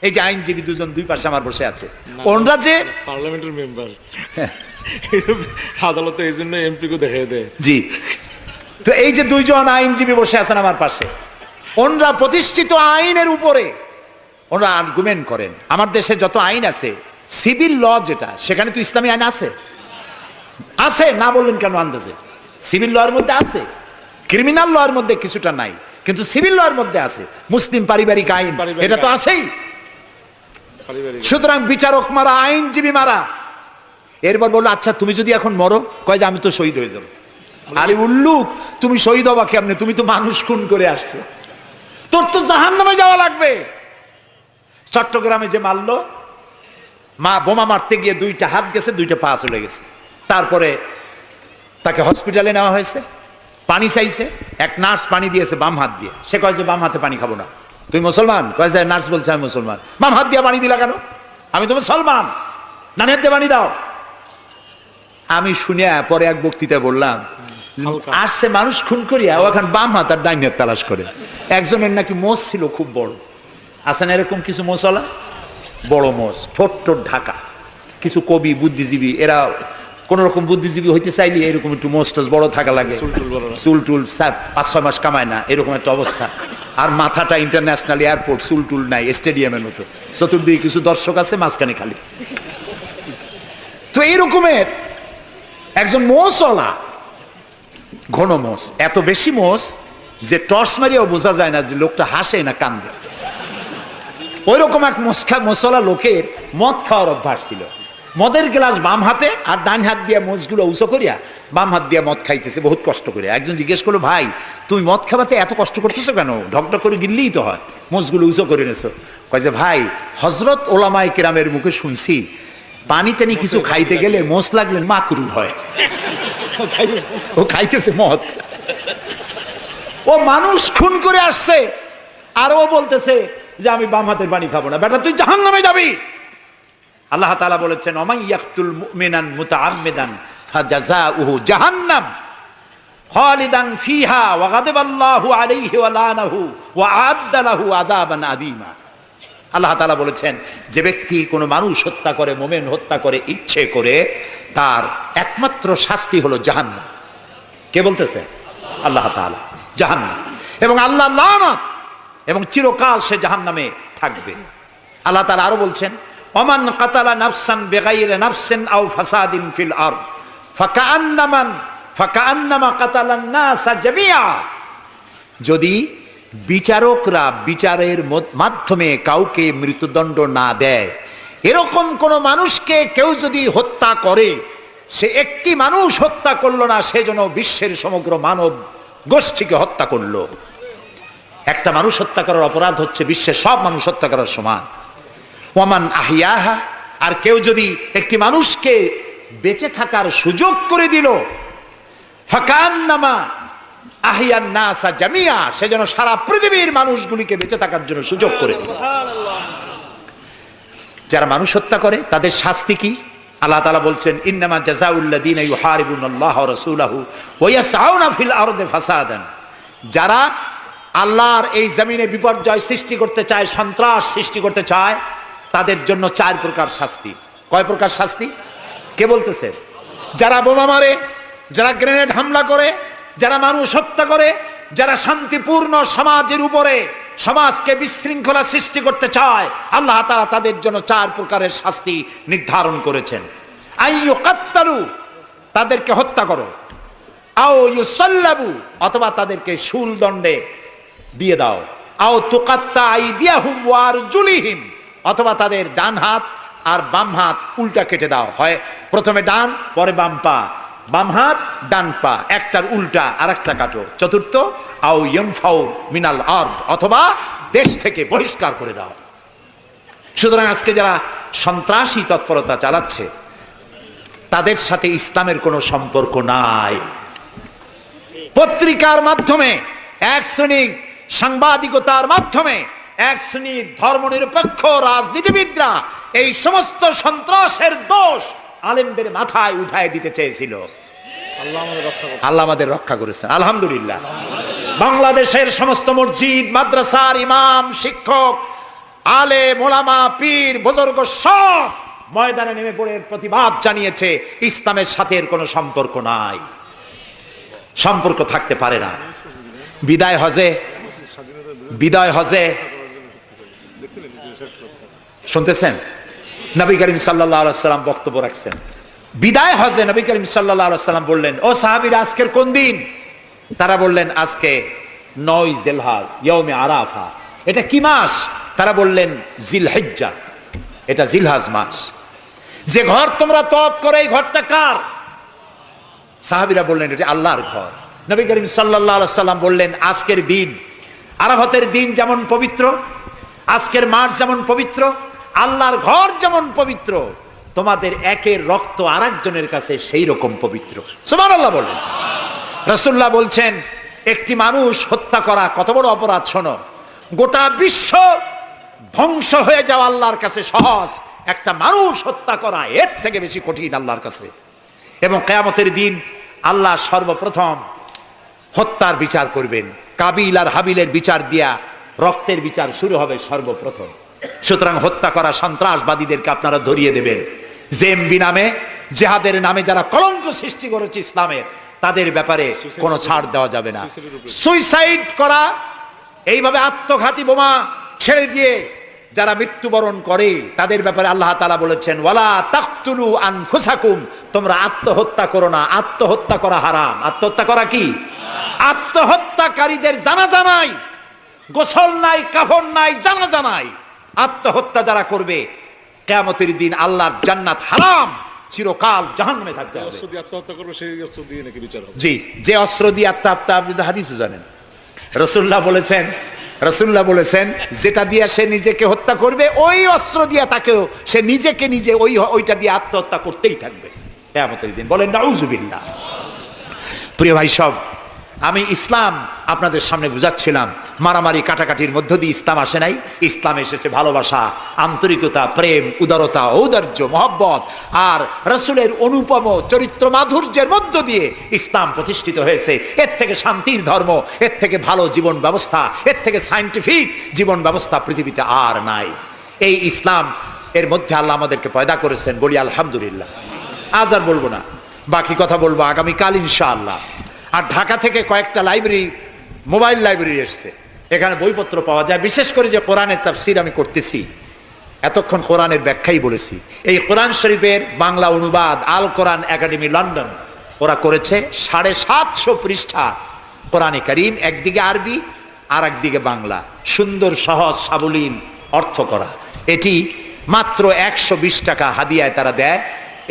এই যে আইনজীবী 2 জন 2 পাশে আমার বসে আছে, ওনরা যে পার্লামেন্টের মেম্বার, আদালতে এই জন্য এমপি কে দেখাই দেয়। জি, তো এই যে 2 জন আইনজীবী বসে আছেন আমার পাশে, ওনরা প্রতিষ্ঠিত আইনের উপরে ওনরা আর্গুমেন্ট করেন। আমার দেশে যত আইন আছে, সিভিল ল যেটা, সেখানে তো ইসলামী আইন আছে। আছে না বললেন কেন? আন্দাজে সিভিল লর মধ্যে আছে, ক্রিমিনাল লর মধ্যে কিছুটা নাই, কিন্তু সিভিল লর মধ্যে আছে। মুসলিম পারিবারিক আইন, এটা তো আছেই। সুতরাং বিচারক মারা, আইনজীবী মারা। এরপর বললো, আচ্ছা তুমি যদি এখন মরো, কয় যে আমি তো শহীদ হয়ে যাবো। আরে উল্লুক, তুমি শহীদ হবা কেমনে? তুমি তো মানুষ খুন করে আসছো, তোর তো জাহান্নামে যাওয়া লাগবে। চট্টগ্রামে যে মারলো, বোমা মারতে গিয়ে 2টা হাত গেছে, 2টা পা চলে গেছে। তারপরে তাকে হসপিটালে নেওয়া হয়েছে, পানি চাইছে, এক নার্স পানি দিয়েছে বাম হাত দিয়ে। সে কয় যে বাম হাতে পানি খাবো না। তুই মুসলমান? কয় যে নার্স বলছে আমি মুসলমান। বাম হাত দিয়ে পানি দিলা কেন? আমি তো মুসলমান, ডান হাত দিয়ে পানি দাও। আমি শুনে পরে এক বক্তৃতায় বললাম, আসছে মানুষ খুন করিয়া, ও এখন বাম হাত আর ডাইন হাত তালাশ করে। একজনের নাকি মোষ ছিল খুব বড়, আছে না এরকম কিছু মোষওয়ালা, বড় মোষ, ঠোঁট ঠোঁট ঢাকা। কিছু কবি, বুদ্ধিজীবী, এরা কোন রকম বুদ্ধিজীবী হইতে চাইলে এরকম একটু মোষ বড় থাকা লাগে, চুল টুল 5-6 মাস কামায় না, এরকম একটা অবস্থা। আর মাথাটা ইন্টারন্যাশনাল এয়ারপোর্ট, চুল টুল নাই, স্টেডিয়ামের মতো, চতুর্দিকে কিছু দর্শক আছে, মাঝখানে খালি। তো এইরকমের একজন মোষওয়ালা, ঘন মোষ, এত বেশি মোষ যে টর্চ মারিয়াও বোঝা যায় না যে লোকটা হাসে না কান্দে। ওই রকম এক মোষওয়ালা লোকের মদ খাওয়ার অভ্যাস ছিল। মদের গ্লাস বাম হাতে, আর ডান হাত দিয়ে মোষগুলো উঁচু করিয়া বাম হাত দিয়ে মদ খাইতেছে বহুত কষ্ট করে। একজন জিজ্ঞেস করলো, ভাই তুমি মদ খাওয়াতে এত কষ্ট করতেছো কেন? ঢকঢক করে গিললেই তো হয়, মোষগুলো উঁচু করে নেছো। কয় যে ভাই, হযরত ওলামায়ে কেরামের মুখে শুনছি পানি টানি কিছু খাইতে গেলে মোষ লাগলে মাকরু হয়। ও খাইতেছে মদ, ও মানুষ খুন করে আসছে, আর ও বলতেছে যে আমি বাম হাতের পানি খাবো না। বেটা তুই জাহান্নামে যাবি। আল্লাহ তাআলা বলেছেন, ওমাই ইয়াকতুল মুমিনান মুতাআম্মিদান ফাজাযাউহু জাহান্নাম খালিদান ফিহা ওয়া গাদাবাল্লাহু আলাইহি ওয়া লানাহু ওয়া আ'আদ্দা লাহু আযাবান আযীমা। আল্লাহ তাআলা বলেছেন, যে ব্যক্তি কোনো মানুষ হত্যা করে, মুমিন হত্যা করে ইচ্ছে করে, তার একমাত্র শাস্তি হলো জাহান্নাম। কে বলতেছে? আল্লাহ তাআলা। জাহান্নাম এবং আল্লাহর লানত, এবং চিরকাল সে জাহান্নামে থাকবে। আল্লাহ তাআলা আরো বলছেন, ওমান কাতালা নাফসান বিগাইরি নাফসিন আও ফাসাদিন ফিল আরদ ফাকান্নামা কাতালান নাসা জামিআ। যদি বিচারকরা বিচারের মাধ্যমে কাউকে মৃত্যুদণ্ড না দেয়, এরকম কোন মানুষকে কেউ যদি হত্যা করে, সে একটি মানুষ হত্যা করলো না, সে যেন বিশ্বের সমগ্র মানব গোষ্ঠীকে হত্যা করলো। একটা মানুষ হত্যা করার অপরাধ হচ্ছে বিশ্বের সব মানুষ হত্যা করার সমান। ওয়ামান আহিয়াহা, আর কেউ যদি একটি মানুষকে বেঁচে থাকার সুযোগ করে দিল, ফাকান্নামা আহিয়ান নাসা জামিয়া, সে যেন সারা পৃথিবীর মানুষগুলিকে বেঁচে থাকার জন্য সুযোগ করে দিল। যারা মানুষ হত্যা করে তাদের শাস্তি কি? আল্লাহ তাআলা বলছেন, ইন্নামা জাযাউল্লাযীনা ইউহারিবুনাল্লাহ ওয়া রাসূলাহু ওয়া ইয়াসআউনা ফিল আরদি ফাসাদান। যারা আল্লাহর এই জমিনে বিপর্যয় সৃষ্টি করতে চায়, সন্ত্রাস সৃষ্টি করতে চায়, তাদের জন্য 4 প্রকার শাস্তি। কয় প্রকার শাস্তি? কে বলতেছে? যারা বোমা মারে, যারা গ্রেনেড হামলা করে, যারা মানুষ হত্যা করে, যারা শান্তিপূর্ণ সমাজের উপরে সমাজকে বিশৃঙ্খলা সৃষ্টি করতে চায়, আল্লাহ তাআলা তাদের জন্য 4 প্রকারের শাস্তি নির্ধারণ করেছেন। আইয়ুকাত্তালু, তাদেরকে হত্যা করো, আও ইউসাল্লাবু, অথবা তাদেরকে শুল দণ্ডে দিয়ে দাও, আও তুকাত্তা আইদিয়াহুম ওয়া আরজুলিহিম, অথবা তাদের ডান হাত আর বাম হাত উল্টা কেটে দাও। হয় প্রথমে ডান, পরে বাম পা, বাম হাত ডান পা, একটার উল্টা আর একটা কাটো। চতুর্থ, আও ইয়ানফাউ মিনাল আরদ, অথবা দেশ থেকে বহিষ্কার করে দাও। সুতরাং আজকে যারা সন্ত্রাসী তৎপরতা চালাচ্ছে, তাদের সাথে ইসলামের কোনো সম্পর্ক নাই। পত্রিকার মাধ্যমে, এক শ্রেণীর সাংবাদিকতার মাধ্যমে, এক শ্রেণীর ধর্মনিরপেক্ষ রাজনীতিবিদরা এই সমস্ত সন্ত্রাসের দোষ আলেমদের মাথায় উঠায় দিতে চেয়েছিল। আল্লাহ আমাদের রক্ষা করেছেন, আলহামদুলিল্লাহ। বাংলাদেশের সমস্ত মসজিদ, মাদ্রাসার ইমাম, শিক্ষক, আলেম, ওলামা, পীর, বুজুর্গ সব ময়দানে নেমে পড়ে প্রতিবাদ জানিয়েছে, ইসলামের সাথে এর কোনো সম্পর্ক নাই, সম্পর্ক থাকতে পারে না। বিদায় হজে শুনতেছেন, নবী করিম সাল্লাল্লাহু আলাইহি ওয়াসাল্লাম বক্তব্য রাখছেন। বিদায় হজে নবী করিম সাল্লাল্লাহু আলাইহি ওয়াসাল্লাম বললেন, ও সাহাবীরা, আজকের কোন দিন? তারা বললেন, আজকে 9 জিলহজ, ইয়াউমে আরাফা। এটা কি মাস? তারা বললেন, জিলহিজ্জা, এটা জিলহজ মাস। যে ঘর তোমরা তওয়াফ করো, এই ঘরটা কার? সাহাবীরা বললেন, এটা আল্লাহর ঘর। নবী করিম সাল্লাল্লাহু আলাইহি ওয়াসাল্লাম বললেন, আজকের দিন, আরাফাতের দিন যেমন পবিত্র, আজকের মাস যেমন পবিত্র, আল্লাহর ঘর যেমন পবিত্র, তোমাদের একের রক্ত আরেকজনের কাছে সেই রকম পবিত্র। সুবহানাল্লাহ বলেন। রাসূলুল্লাহ বলছেন, একটি মানুষ হত্যা করা কত বড় অপরাধ শোনো। গোটা বিশ্ব ধ্বংস হয়ে যাওয়া আল্লাহর কাছে সহজ, একটা মানুষ হত্যা করা এর থেকে বেশি কঠিন আল্লাহর কাছে। এবং কিয়ামতের দিন আল্লাহ সর্বপ্রথম হত্যার বিচার করবেন। কাবিল আর হাবিলের বিচার দিয়া রক্তের বিচার শুরু হবে সর্বপ্রথম। সুতরাং হত্যা করা সন্ত্রাসবাদীদেরকে আপনারা ধরিয়ে দেবেন। জেএমবি নামে, জেহাদের নামে যারা কলঙ্ক সৃষ্টি করেছে ইসলামের, তাদের ব্যাপারে কোনো ছাড় দেওয়া যাবে না। সুইসাইড করা, এইভাবে আত্মঘাতী বোমা ছেড়ে দিয়ে যারা মৃত্যুবরণ করে, তাদের ব্যাপারে আল্লাহ তাআলা বলেছেন, ওয়ালা তাকতুলু আনফুসাকুম, তোমরা আত্মহত্যা করো না। আত্মহত্যা করা হারাম। আত্মহত্যা করা কি? আত্মহত্যাকারীদের জানাজা নাই, গোসল নাই, কাফন নাই, জানাজা নাই। আত্মহত্যা যারা করবে, কিয়ামতের দিন আল্লাহর জান্নাত হারাম, চিরকাল জাহান্নামে থাকতে হবে। আত্মহত্যা করবে, সেই অস্ত্র দিয়ে নাকি বিচার হবে? জি, যে অস্ত্র দিয়ে আত্মহত্যা, আপনি তো হাদিসও জানেন। রাসূলুল্লাহ বলেছেন যেটা দিয়ে সে নিজেকে হত্যা করবে, ওই অস্ত্র দিয়ে তাকেও সে নিজেকে নিজে ওইটা দিয়ে আত্মহত্যা করতেই থাকবে কিয়ামতের দিন। বলেন নাউযুবিল্লাহ। প্রিয় ভাই সব, আমি ইসলাম আপনাদের সামনে বুঝাচ্ছিলাম, মারামারি কাটাকাটির মধ্য দিয়ে ইসলাম আসে নাই। ইসলাম এসেছে ভালোবাসা, আন্তরিকতা, প্রেম, উদারতা, ঔদার্য, মহব্বত আর রাসূলের অনুপম চরিত্র মাধুর্যের মধ্য দিয়ে ইসলাম প্রতিষ্ঠিত হয়েছে। এর থেকে শান্তির ধর্ম, এর থেকে ভালো জীবন ব্যবস্থা, এর থেকে সায়েন্টিফিক জীবন ব্যবস্থা পৃথিবীতে আর নাই। এই ইসলাম এর মধ্যে আল্লাহ আমাদেরকে পয়দা করেছেন, বলি আলহামদুলিল্লাহ। আজ আর বলবো না, বাকি কথা বলবো আগামীকাল ইনশাআল্লাহ। আর ঢাকা থেকে কয়েকটা লাইব্রেরি, মোবাইল লাইব্রেরি এসছে, এখানে বইপত্র পাওয়া যায়। বিশেষ করে যে কোরআনের তাফসীর আমি করতেছি, এতক্ষণ কোরআনের ব্যাখ্যাই বলেছি। এই কোরআন শরীফের বাংলা অনুবাদ আল কোরআন একাডেমি লন্ডন ওরা করেছে 750 পৃষ্ঠা কোরআনে কারীম, একদিকে আরবি আর একদিকে বাংলা, সুন্দর সহজ সাবলীল অর্থ করা। এটি মাত্র 120 টাকা হাদিয়ায় তারা দেয়।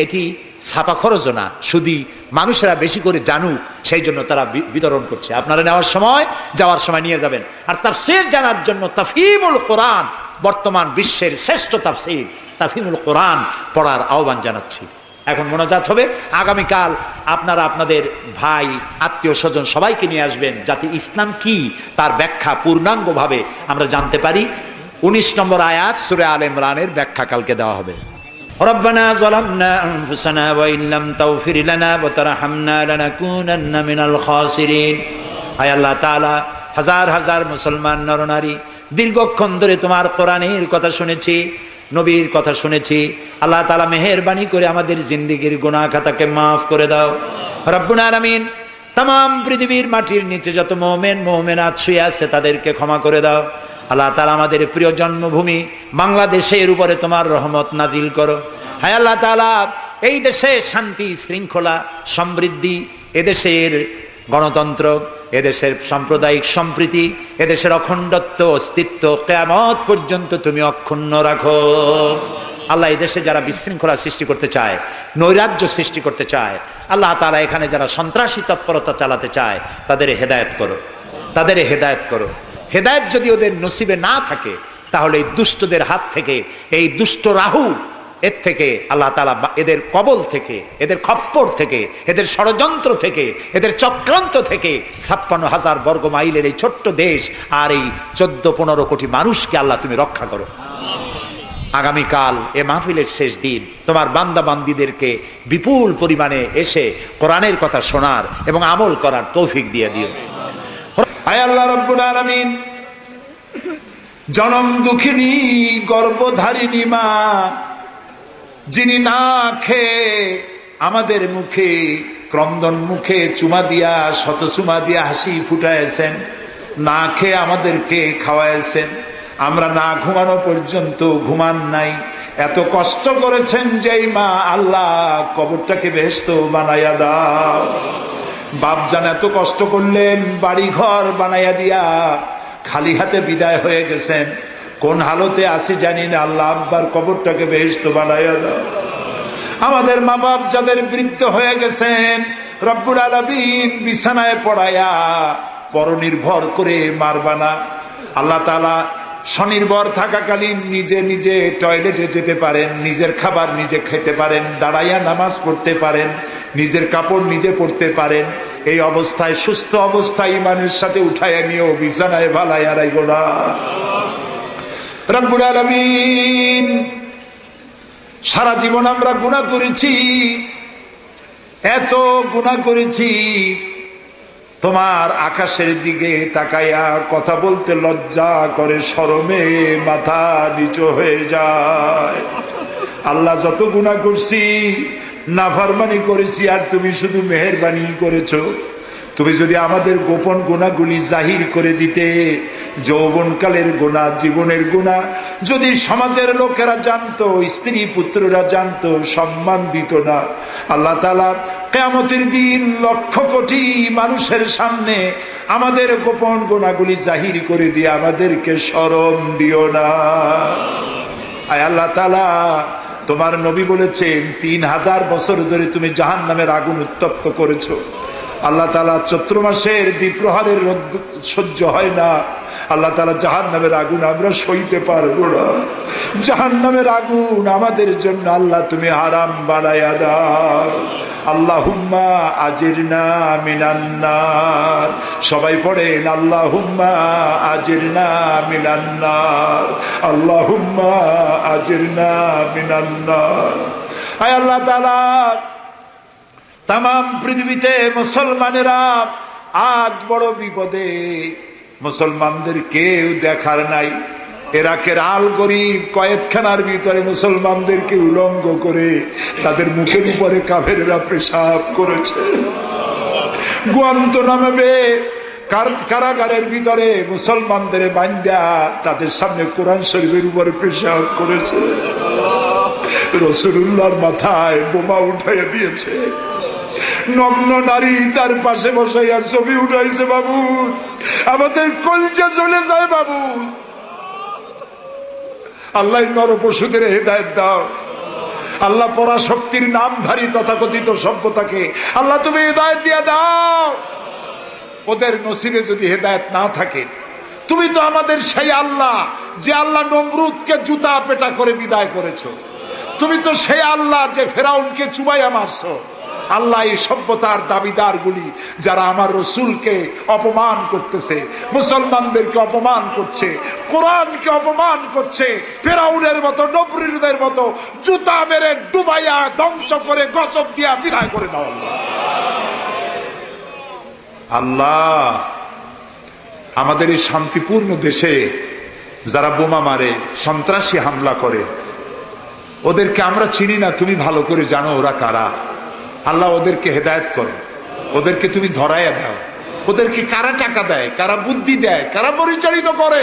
এটি ছাপা খরচও না, শুধু মানুষেরা বেশি করে জানুক সেই জন্য তারা বিতরণ করছে। আপনারা নেওয়ার সময়, যাওয়ার সময় নিয়ে যাবেন। আর তাফসীর জানার জন্য তাফহিমুল কোরআন, বর্তমান বিশ্বের শ্রেষ্ঠ তাফসীর তাফহিমুল কোরআন পড়ার আহ্বান জানাচ্ছি। এখন মোনাজাত হবে। আগামীকাল আপনারা আপনাদের ভাই, আত্মীয় স্বজন সবাইকে নিয়ে আসবেন, যাতে ইসলাম কি তার ব্যাখ্যা পূর্ণাঙ্গভাবে আমরা জানতে পারি। 19 নম্বর আয়াত সূরা আলে ইমরানের ব্যাখ্যা কালকে দেওয়া হবে। রব্বানা যালামনা আনফুসানা ওয়া ইল্লাম তাগফির লানা ওয়া তারহামনা লানাকুনান্না মিনাল খাসিরিন। আয় আল্লাহ তাআলা, হাজার হাজার মুসলমান নরনারী দীর্ঘক্ষণ ধরে তোমার কোরআনের কথা শুনেছি, নবীর কথা শুনেছি। আল্লাহ তাআলা মেহেরবানি করে আমাদের জিন্দেগীর গুনাহ খাতাকে মাফ করে দাও রব্বুল আলামিন। তাম পৃথিবীর মাটির নিচে যত মুমিন মুমিনাত শুয়ে আছে তাদেরকে ক্ষমা করে দাও। আল্লাহ তাআলা আমাদের প্রিয় জন্মভূমি বাংলাদেশের উপরে তোমার রহমত নাজিল করো। হায় আল্লাহ তাআলা, এই দেশে শান্তি, শৃঙ্খলা, সমৃদ্ধি, এদেশের গণতন্ত্র, এদেশের সাম্প্রদায়িক সম্প্রীতি, এদেশের অখণ্ডত্ব, অস্তিত্ব কিয়ামত পর্যন্ত তুমি অক্ষুণ্ণ রাখো। আল্লাহ, এই দেশে যারা বিশৃঙ্খলা সৃষ্টি করতে চায়, নৈরাজ্য সৃষ্টি করতে চায়, আল্লাহ তাআলা এখানে যারা সন্ত্রাসী তৎপরতা চালাতে চায়, তাদের হেদায়েত করো, তাদের হেদায়েত করো। হেদায়েত যদি ওদের নসিবে না থাকে, তাহলে এই দুষ্টদের হাত থেকে, এই দুষ্ট রাহু এর থেকে আল্লাহ তাআলা এদের কবল থেকে, এদের খপ্পর থেকে, এদের ষড়যন্ত্র থেকে, এদের চক্রান্ত থেকে 56,000 বর্গ মাইলের এই ছোট্ট দেশ আর এই 14-15 কোটি মানুষকে আল্লাহ তুমি রক্ষা করো। আগামীকাল এ মাহফিলের শেষ দিন, তোমার বান্দা বান্দীদেরকে বিপুল পরিমাণে এসে কোরআনের কথা শোনার এবং আমল করার তৌফিক দিয়ে দিও। আয় আল্লাহ রব্বুল আলামিন, জনম দুঃখিনী গর্ভধারিণী মা, যিনি না খেয়ে আমাদের মুখে, ক্রন্দন মুখে চুমা দিয়া, শত চুমা দিয়া হাসি ফুটাইছেন, না খেয়ে আমাদেরকে খাওয়াইছেন, আমরা না ঘুমানো পর্যন্ত ঘুমান নাই, এত কষ্ট করেছেন যেই মা, আল্লাহ কবরটাকে বেহেশত বানাইয়া দাও। বাপজান এত কষ্ট করলেন, বাড়ি ঘর বানাইয়া দিয়া খালি হাতে বিদায় হয়ে গেছেন, কোন হালতে আসি জানি না, আল্লাহ আব্বার কবরটাকে বেহেশত বানাইয়া দাও। আমাদের মা বাপ যাদের বৃদ্ধ হয়ে গেছেন, রব্বুল আলামিন বিছানায় পড়ায়া পরনির্ভর করে মারবা না। আল্লাহ তাআলা স্বনির্ভর থাকাকালীন নিজে নিজে টয়লেটে যেতে পারেন, নিজের খাবার নিজে খেতে পারেন, দাঁড়াইয়া নামাজ পড়তে পারেন, নিজের কাপড় নিজে পরতে পারেন। এই অবস্থায়, সুস্থ অবস্থায় ইমানের সাথে উঠাইয়া নিয়েও বিছানায় ভালাইয়া রাইগো না। রব্বুল আলামিন, সারা জীবন আমরা গুনাহ করেছি, এত গুনাহ করেছি, তোমার আকাশের দিকে তাকাইয়া কথা বলতে লজ্জা করে, শরমে মাথা নিচু হয়ে যায়। আল্লাহ, যত গুনাহ করছি, নাফরমানি করেছি, আর তুমি শুধু মেহেরবানি করেছো। তুমি যদি আমাদের গোপন গুনাহগুলি জাহির করে দিতে, যৌবনকালের গুনাহ, জীবনের গুনাহ যদি সমাজের লোকেরা জানতো, স্ত্রী পুত্ররা জানতো, সম্মান দিত না। আল্লাহ তাআলা কিয়ামতের দিন লক্ষ কোটি মানুষের সামনে আমাদের গোপন গুনাহগুলি জাহির করে দিয়ে আমাদেরকে শরম দিও না। আয় আল্লাহ তাআলা, তোমার নবী বলেছেন 3000 বছর ধরে তুমি জাহান্নামের আগুন উত্তপ্ত করেছো। আল্লাহ তাআলা চৈত্র মাসের দ্বিপ্রহরের রোদ সহ্য হয় না। আল্লাহ তাআলা জাহান্নামের আগুন আমরা সইতে পারবো না। জাহান্নামের আগুন আমাদের জন্য আল্লাহ তুমি হারাম বানায়া দাও। আল্লাহুম্মা আজিরনা মিনান নার। সবাই পড়েন আল্লাহুম্মা আজিরনা মিনান নার, আল্লাহুম্মা আজিরনা মিনান নার। আয় আল্লাহ তাআলা, তামাম পৃথিবীতে মুসলমানেরা আজ বড় বিপদে। মুসলমানদের কেউ দেখার নাই। ইরাকের আল গরিব কয়েদখানার ভিতরে মুসলমানদেরকে উলঙ্গ করে তাদের মুখের উপরে কাফেরেরা পেশাব করেছে। গুয়ান্তানামো কারাগারের ভিতরে মুসলমানদের বান্দা তাদের সামনে কোরআন শরীফের উপরে পেশাব করেছে। রাসূলুল্লাহর মাথায় বোমা উঠাইয়া দিয়েছে। নগ্ন নারী তার পাশে বসাইয়া ছবি উঠাইছে। বাবু, আমাদের কলজা চলে যায় বাবু। আল্লাহ নরপশুদের হেদায়েত দাও। আল্লাহ পরাশক্তির নামধারী তথাকথিত সভ্যতাকে আল্লাহ তুমি হেদায়েত দিয়ে দাও। ওদের নসিবে যদি হেদায়েত না থাকে, তুমি তো আমাদের সেই আল্লাহ যে আল্লাহ নমরুদকে জুতা পেটা করে বিদায় করেছো। তুমি তো সেই আল্লাহ যে ফেরাউনকে চুবাইয়া মারছো। আল্লাহ, এই সভ্যতার দাবিদার গুলি যারা আমার রসুলকে অপমান করতেছে, মুসলমানদেরকে অপমান করছে, কোরআনকে অপমান করছে, ফেরাউনের মতো নবরুদের মতো জুতা মেরে ডুবাইয়া ধ্বংস করে গজব দিয়া বিদায় করে দাও। আল্লাহ, আমাদের এই শান্তিপূর্ণ দেশে যারা বোমা মারে, সন্ত্রাসী হামলা করে, ওদেরকে আমরা চিনি না, তুমি ভালো করে জানো ওরা কারা। আল্লাহ, ওদেরকে হেদায়েত করো, ওদেরকে তুমি ধরাইয়া দাও। ওদেরকে কারা টাকা দেয়, কারা বুদ্ধি দেয়, কারা পরিচালিত করে,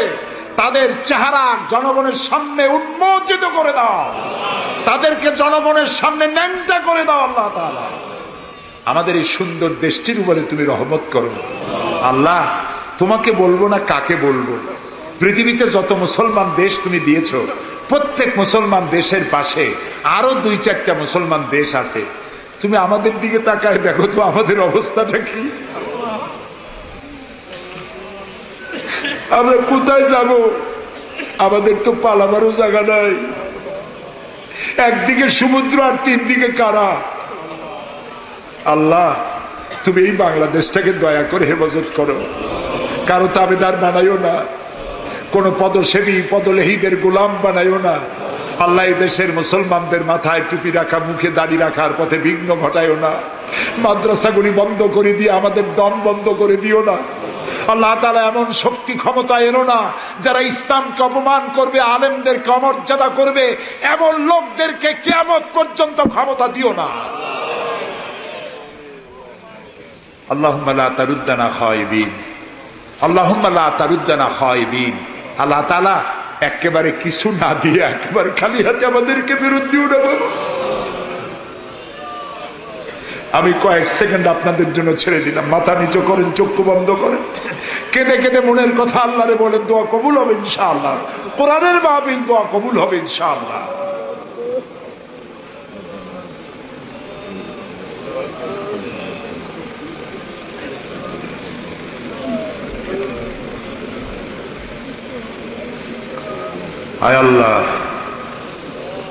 তাদের চেহারা জনগণের সামনে উন্মোচিত করে দাও। তাদেরকে জনগণের সামনে ন্যাংটা করে দাও। আল্লাহ তাআলা, আমাদের এই সুন্দর দেশটির উপরে তুমি রহমত করো। আল্লাহ, তোমাকে বলবো না কাকে বলবো। পৃথিবীতে যত মুসলমান দেশ তুমি দিয়েছো, প্রত্যেক মুসলমান দেশের পাশে আরো 2-4টা মুসলমান দেশ আছে। তুমি আমাদের দিকে তাকায় দেখো তো আমাদের অবস্থাটা কি। আমরা কোথায় যাব? আমাদের তো পালাবারও জায়গা নাই। একদিকে সমুদ্র আর 3 দিকে কারা। আল্লাহ, তুমি এই বাংলাদেশটাকে দয়া করে হেফাজত করো। কারো তাবেদার বানাইও না, কোন পদসেবী পদলেহীদের গোলাম বানাইও না। আল্লাহ, এই দেশের মুসলমানদের মাথায় টুপি রাখা, মুখে দাড়ি রাখার পথে বিঘ্ন ঘটায়ও না। মাদ্রাসাগুলি বন্ধ করে দিয়ে আমাদের দম বন্ধ করে দিও না। আল্লাহ তাআলা, এমন শক্তি ক্ষমতা এনো না যারা ইসলামকে অপমান করবে, আলেমদেরকে অমর্যাদা করবে, এমন লোকদেরকে কিয়ামত পর্যন্ত ক্ষমতা দিও না। আল্লাহুম্মা লা তারুদ্দানা খায়বিন, আল্লাহুম্মা লা তারুদ্দানা খায়বিন। আল্লাহ তাআলা, একেবারে কিছু না দিয়ে একেবারে খালি হাতে আমাদেরকে ফেরত দিও না বাবা। আমি কয়েক সেকেন্ড আপনাদের জন্য ছেড়ে দিলাম। মাথা নিচু করেন, চক্ষু বন্ধ করেন, কেঁদে কেঁদে মনের কথা আল্লাহরে বলেন, দোয়া কবুল হবে ইনশাআল্লাহ। কোরআনের মাহফিল, দোয়া কবুল হবে ইনশাআল্লাহ। আয় আল্লাহ,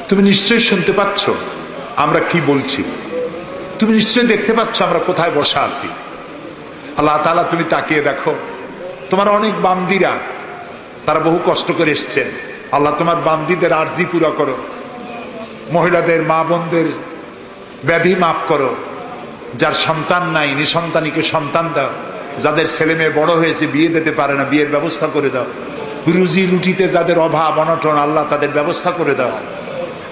তুমি নিশ্চয়ই শুনতে পাচ্ছ আমরা কি বলছি। তুমি নিশ্চয়ই দেখতে পাচ্ছ আমরা কোথায় বসা আছি। আল্লাহ তাআলা, তুমি তাকিয়ে দেখো, তোমার অনেক বান্দীরা তারা বহু কষ্ট করে এসছেন। আল্লাহ, তোমার বান্দীদের আরজি পুরা করো। মহিলাদের, মা বোনদের ব্যাধি মাফ করো। যার সন্তান নাই, নিঃসন্তানীকে সন্তান দাও। যাদের ছেলে মেয়ে বড় হয়েছে, বিয়ে দিতে পারে না, বিয়ের ব্যবস্থা করে দাও। রুজি রুটিতে যাদের অভাব অনটন, আল্লাহ তাদের ব্যবস্থা করে দাও।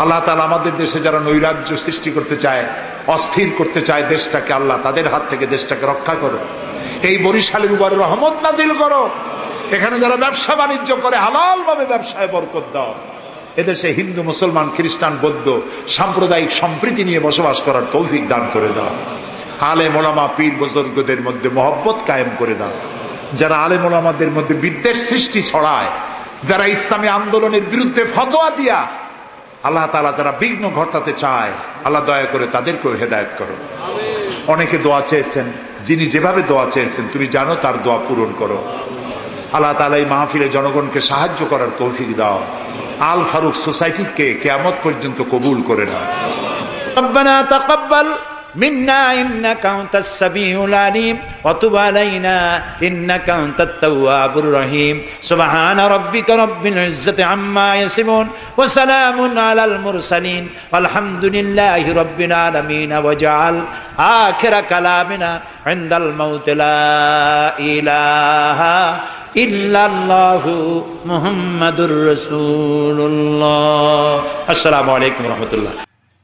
আল্লাহ তাআলা, আমাদের দেশে যারা নৈরাজ্য সৃষ্টি করতে চায়, অস্থির করতে চায় দেশটাকে, আল্লাহ তাদের হাত থেকে দেশটাকে রক্ষা করো। এই বরিশালের উপরে রহমত নাজিল করো। এখানে যারা ব্যবসা বাণিজ্য করে, হালাল ভাবে ব্যবসায় বরকত দাও। এদেশে হিন্দু, মুসলমান, খ্রিস্টান, বৌদ্ধ সাম্প্রদায়িক সম্প্রীতি নিয়ে বসবাস করার তৌফিক দান করে দাও। আলেম ওলামা, পীর বুজুর্গদের মধ্যে মহব্বত কায়েম করে দাও। যারা আলেম ওলামাদের মধ্যে বিদ্বেষ সৃষ্টি ছড়ায়, যারা ইসলামী আন্দোলনের বিরুদ্ধে ফতোয়া দিয়া আল্লাহ তাআলা যারা বিঘ্ন ঘটাতে চায়, আল্লাহ দয়া করে তাদেরকেও হেদায়েত করো। অনেকে দোয়া চেয়েছেন, যিনি যেভাবে দোয়া চেয়েছেন তুমি জানো, তার দোয়া পূরণ করো। আল্লাহ তাআলা এই মাহফিলে জনগণকে সাহায্য করার তৌফিক দাও। আল ফারুক সোসাইটিকে কিয়ামত পর্যন্ত কবুল করে নাও। ربنا تقبل منا إنك أنت السميع العليم وتب علينا إنك أنت التواب الرحيم سبحان ربك رب العزة عما يصفون وسلام على المرسلين والحمد لله رب العالمين واجعل آخر كلامنا عند الموت لا إله إلا الله محمد رسول الله السلام عليكم ورحمة الله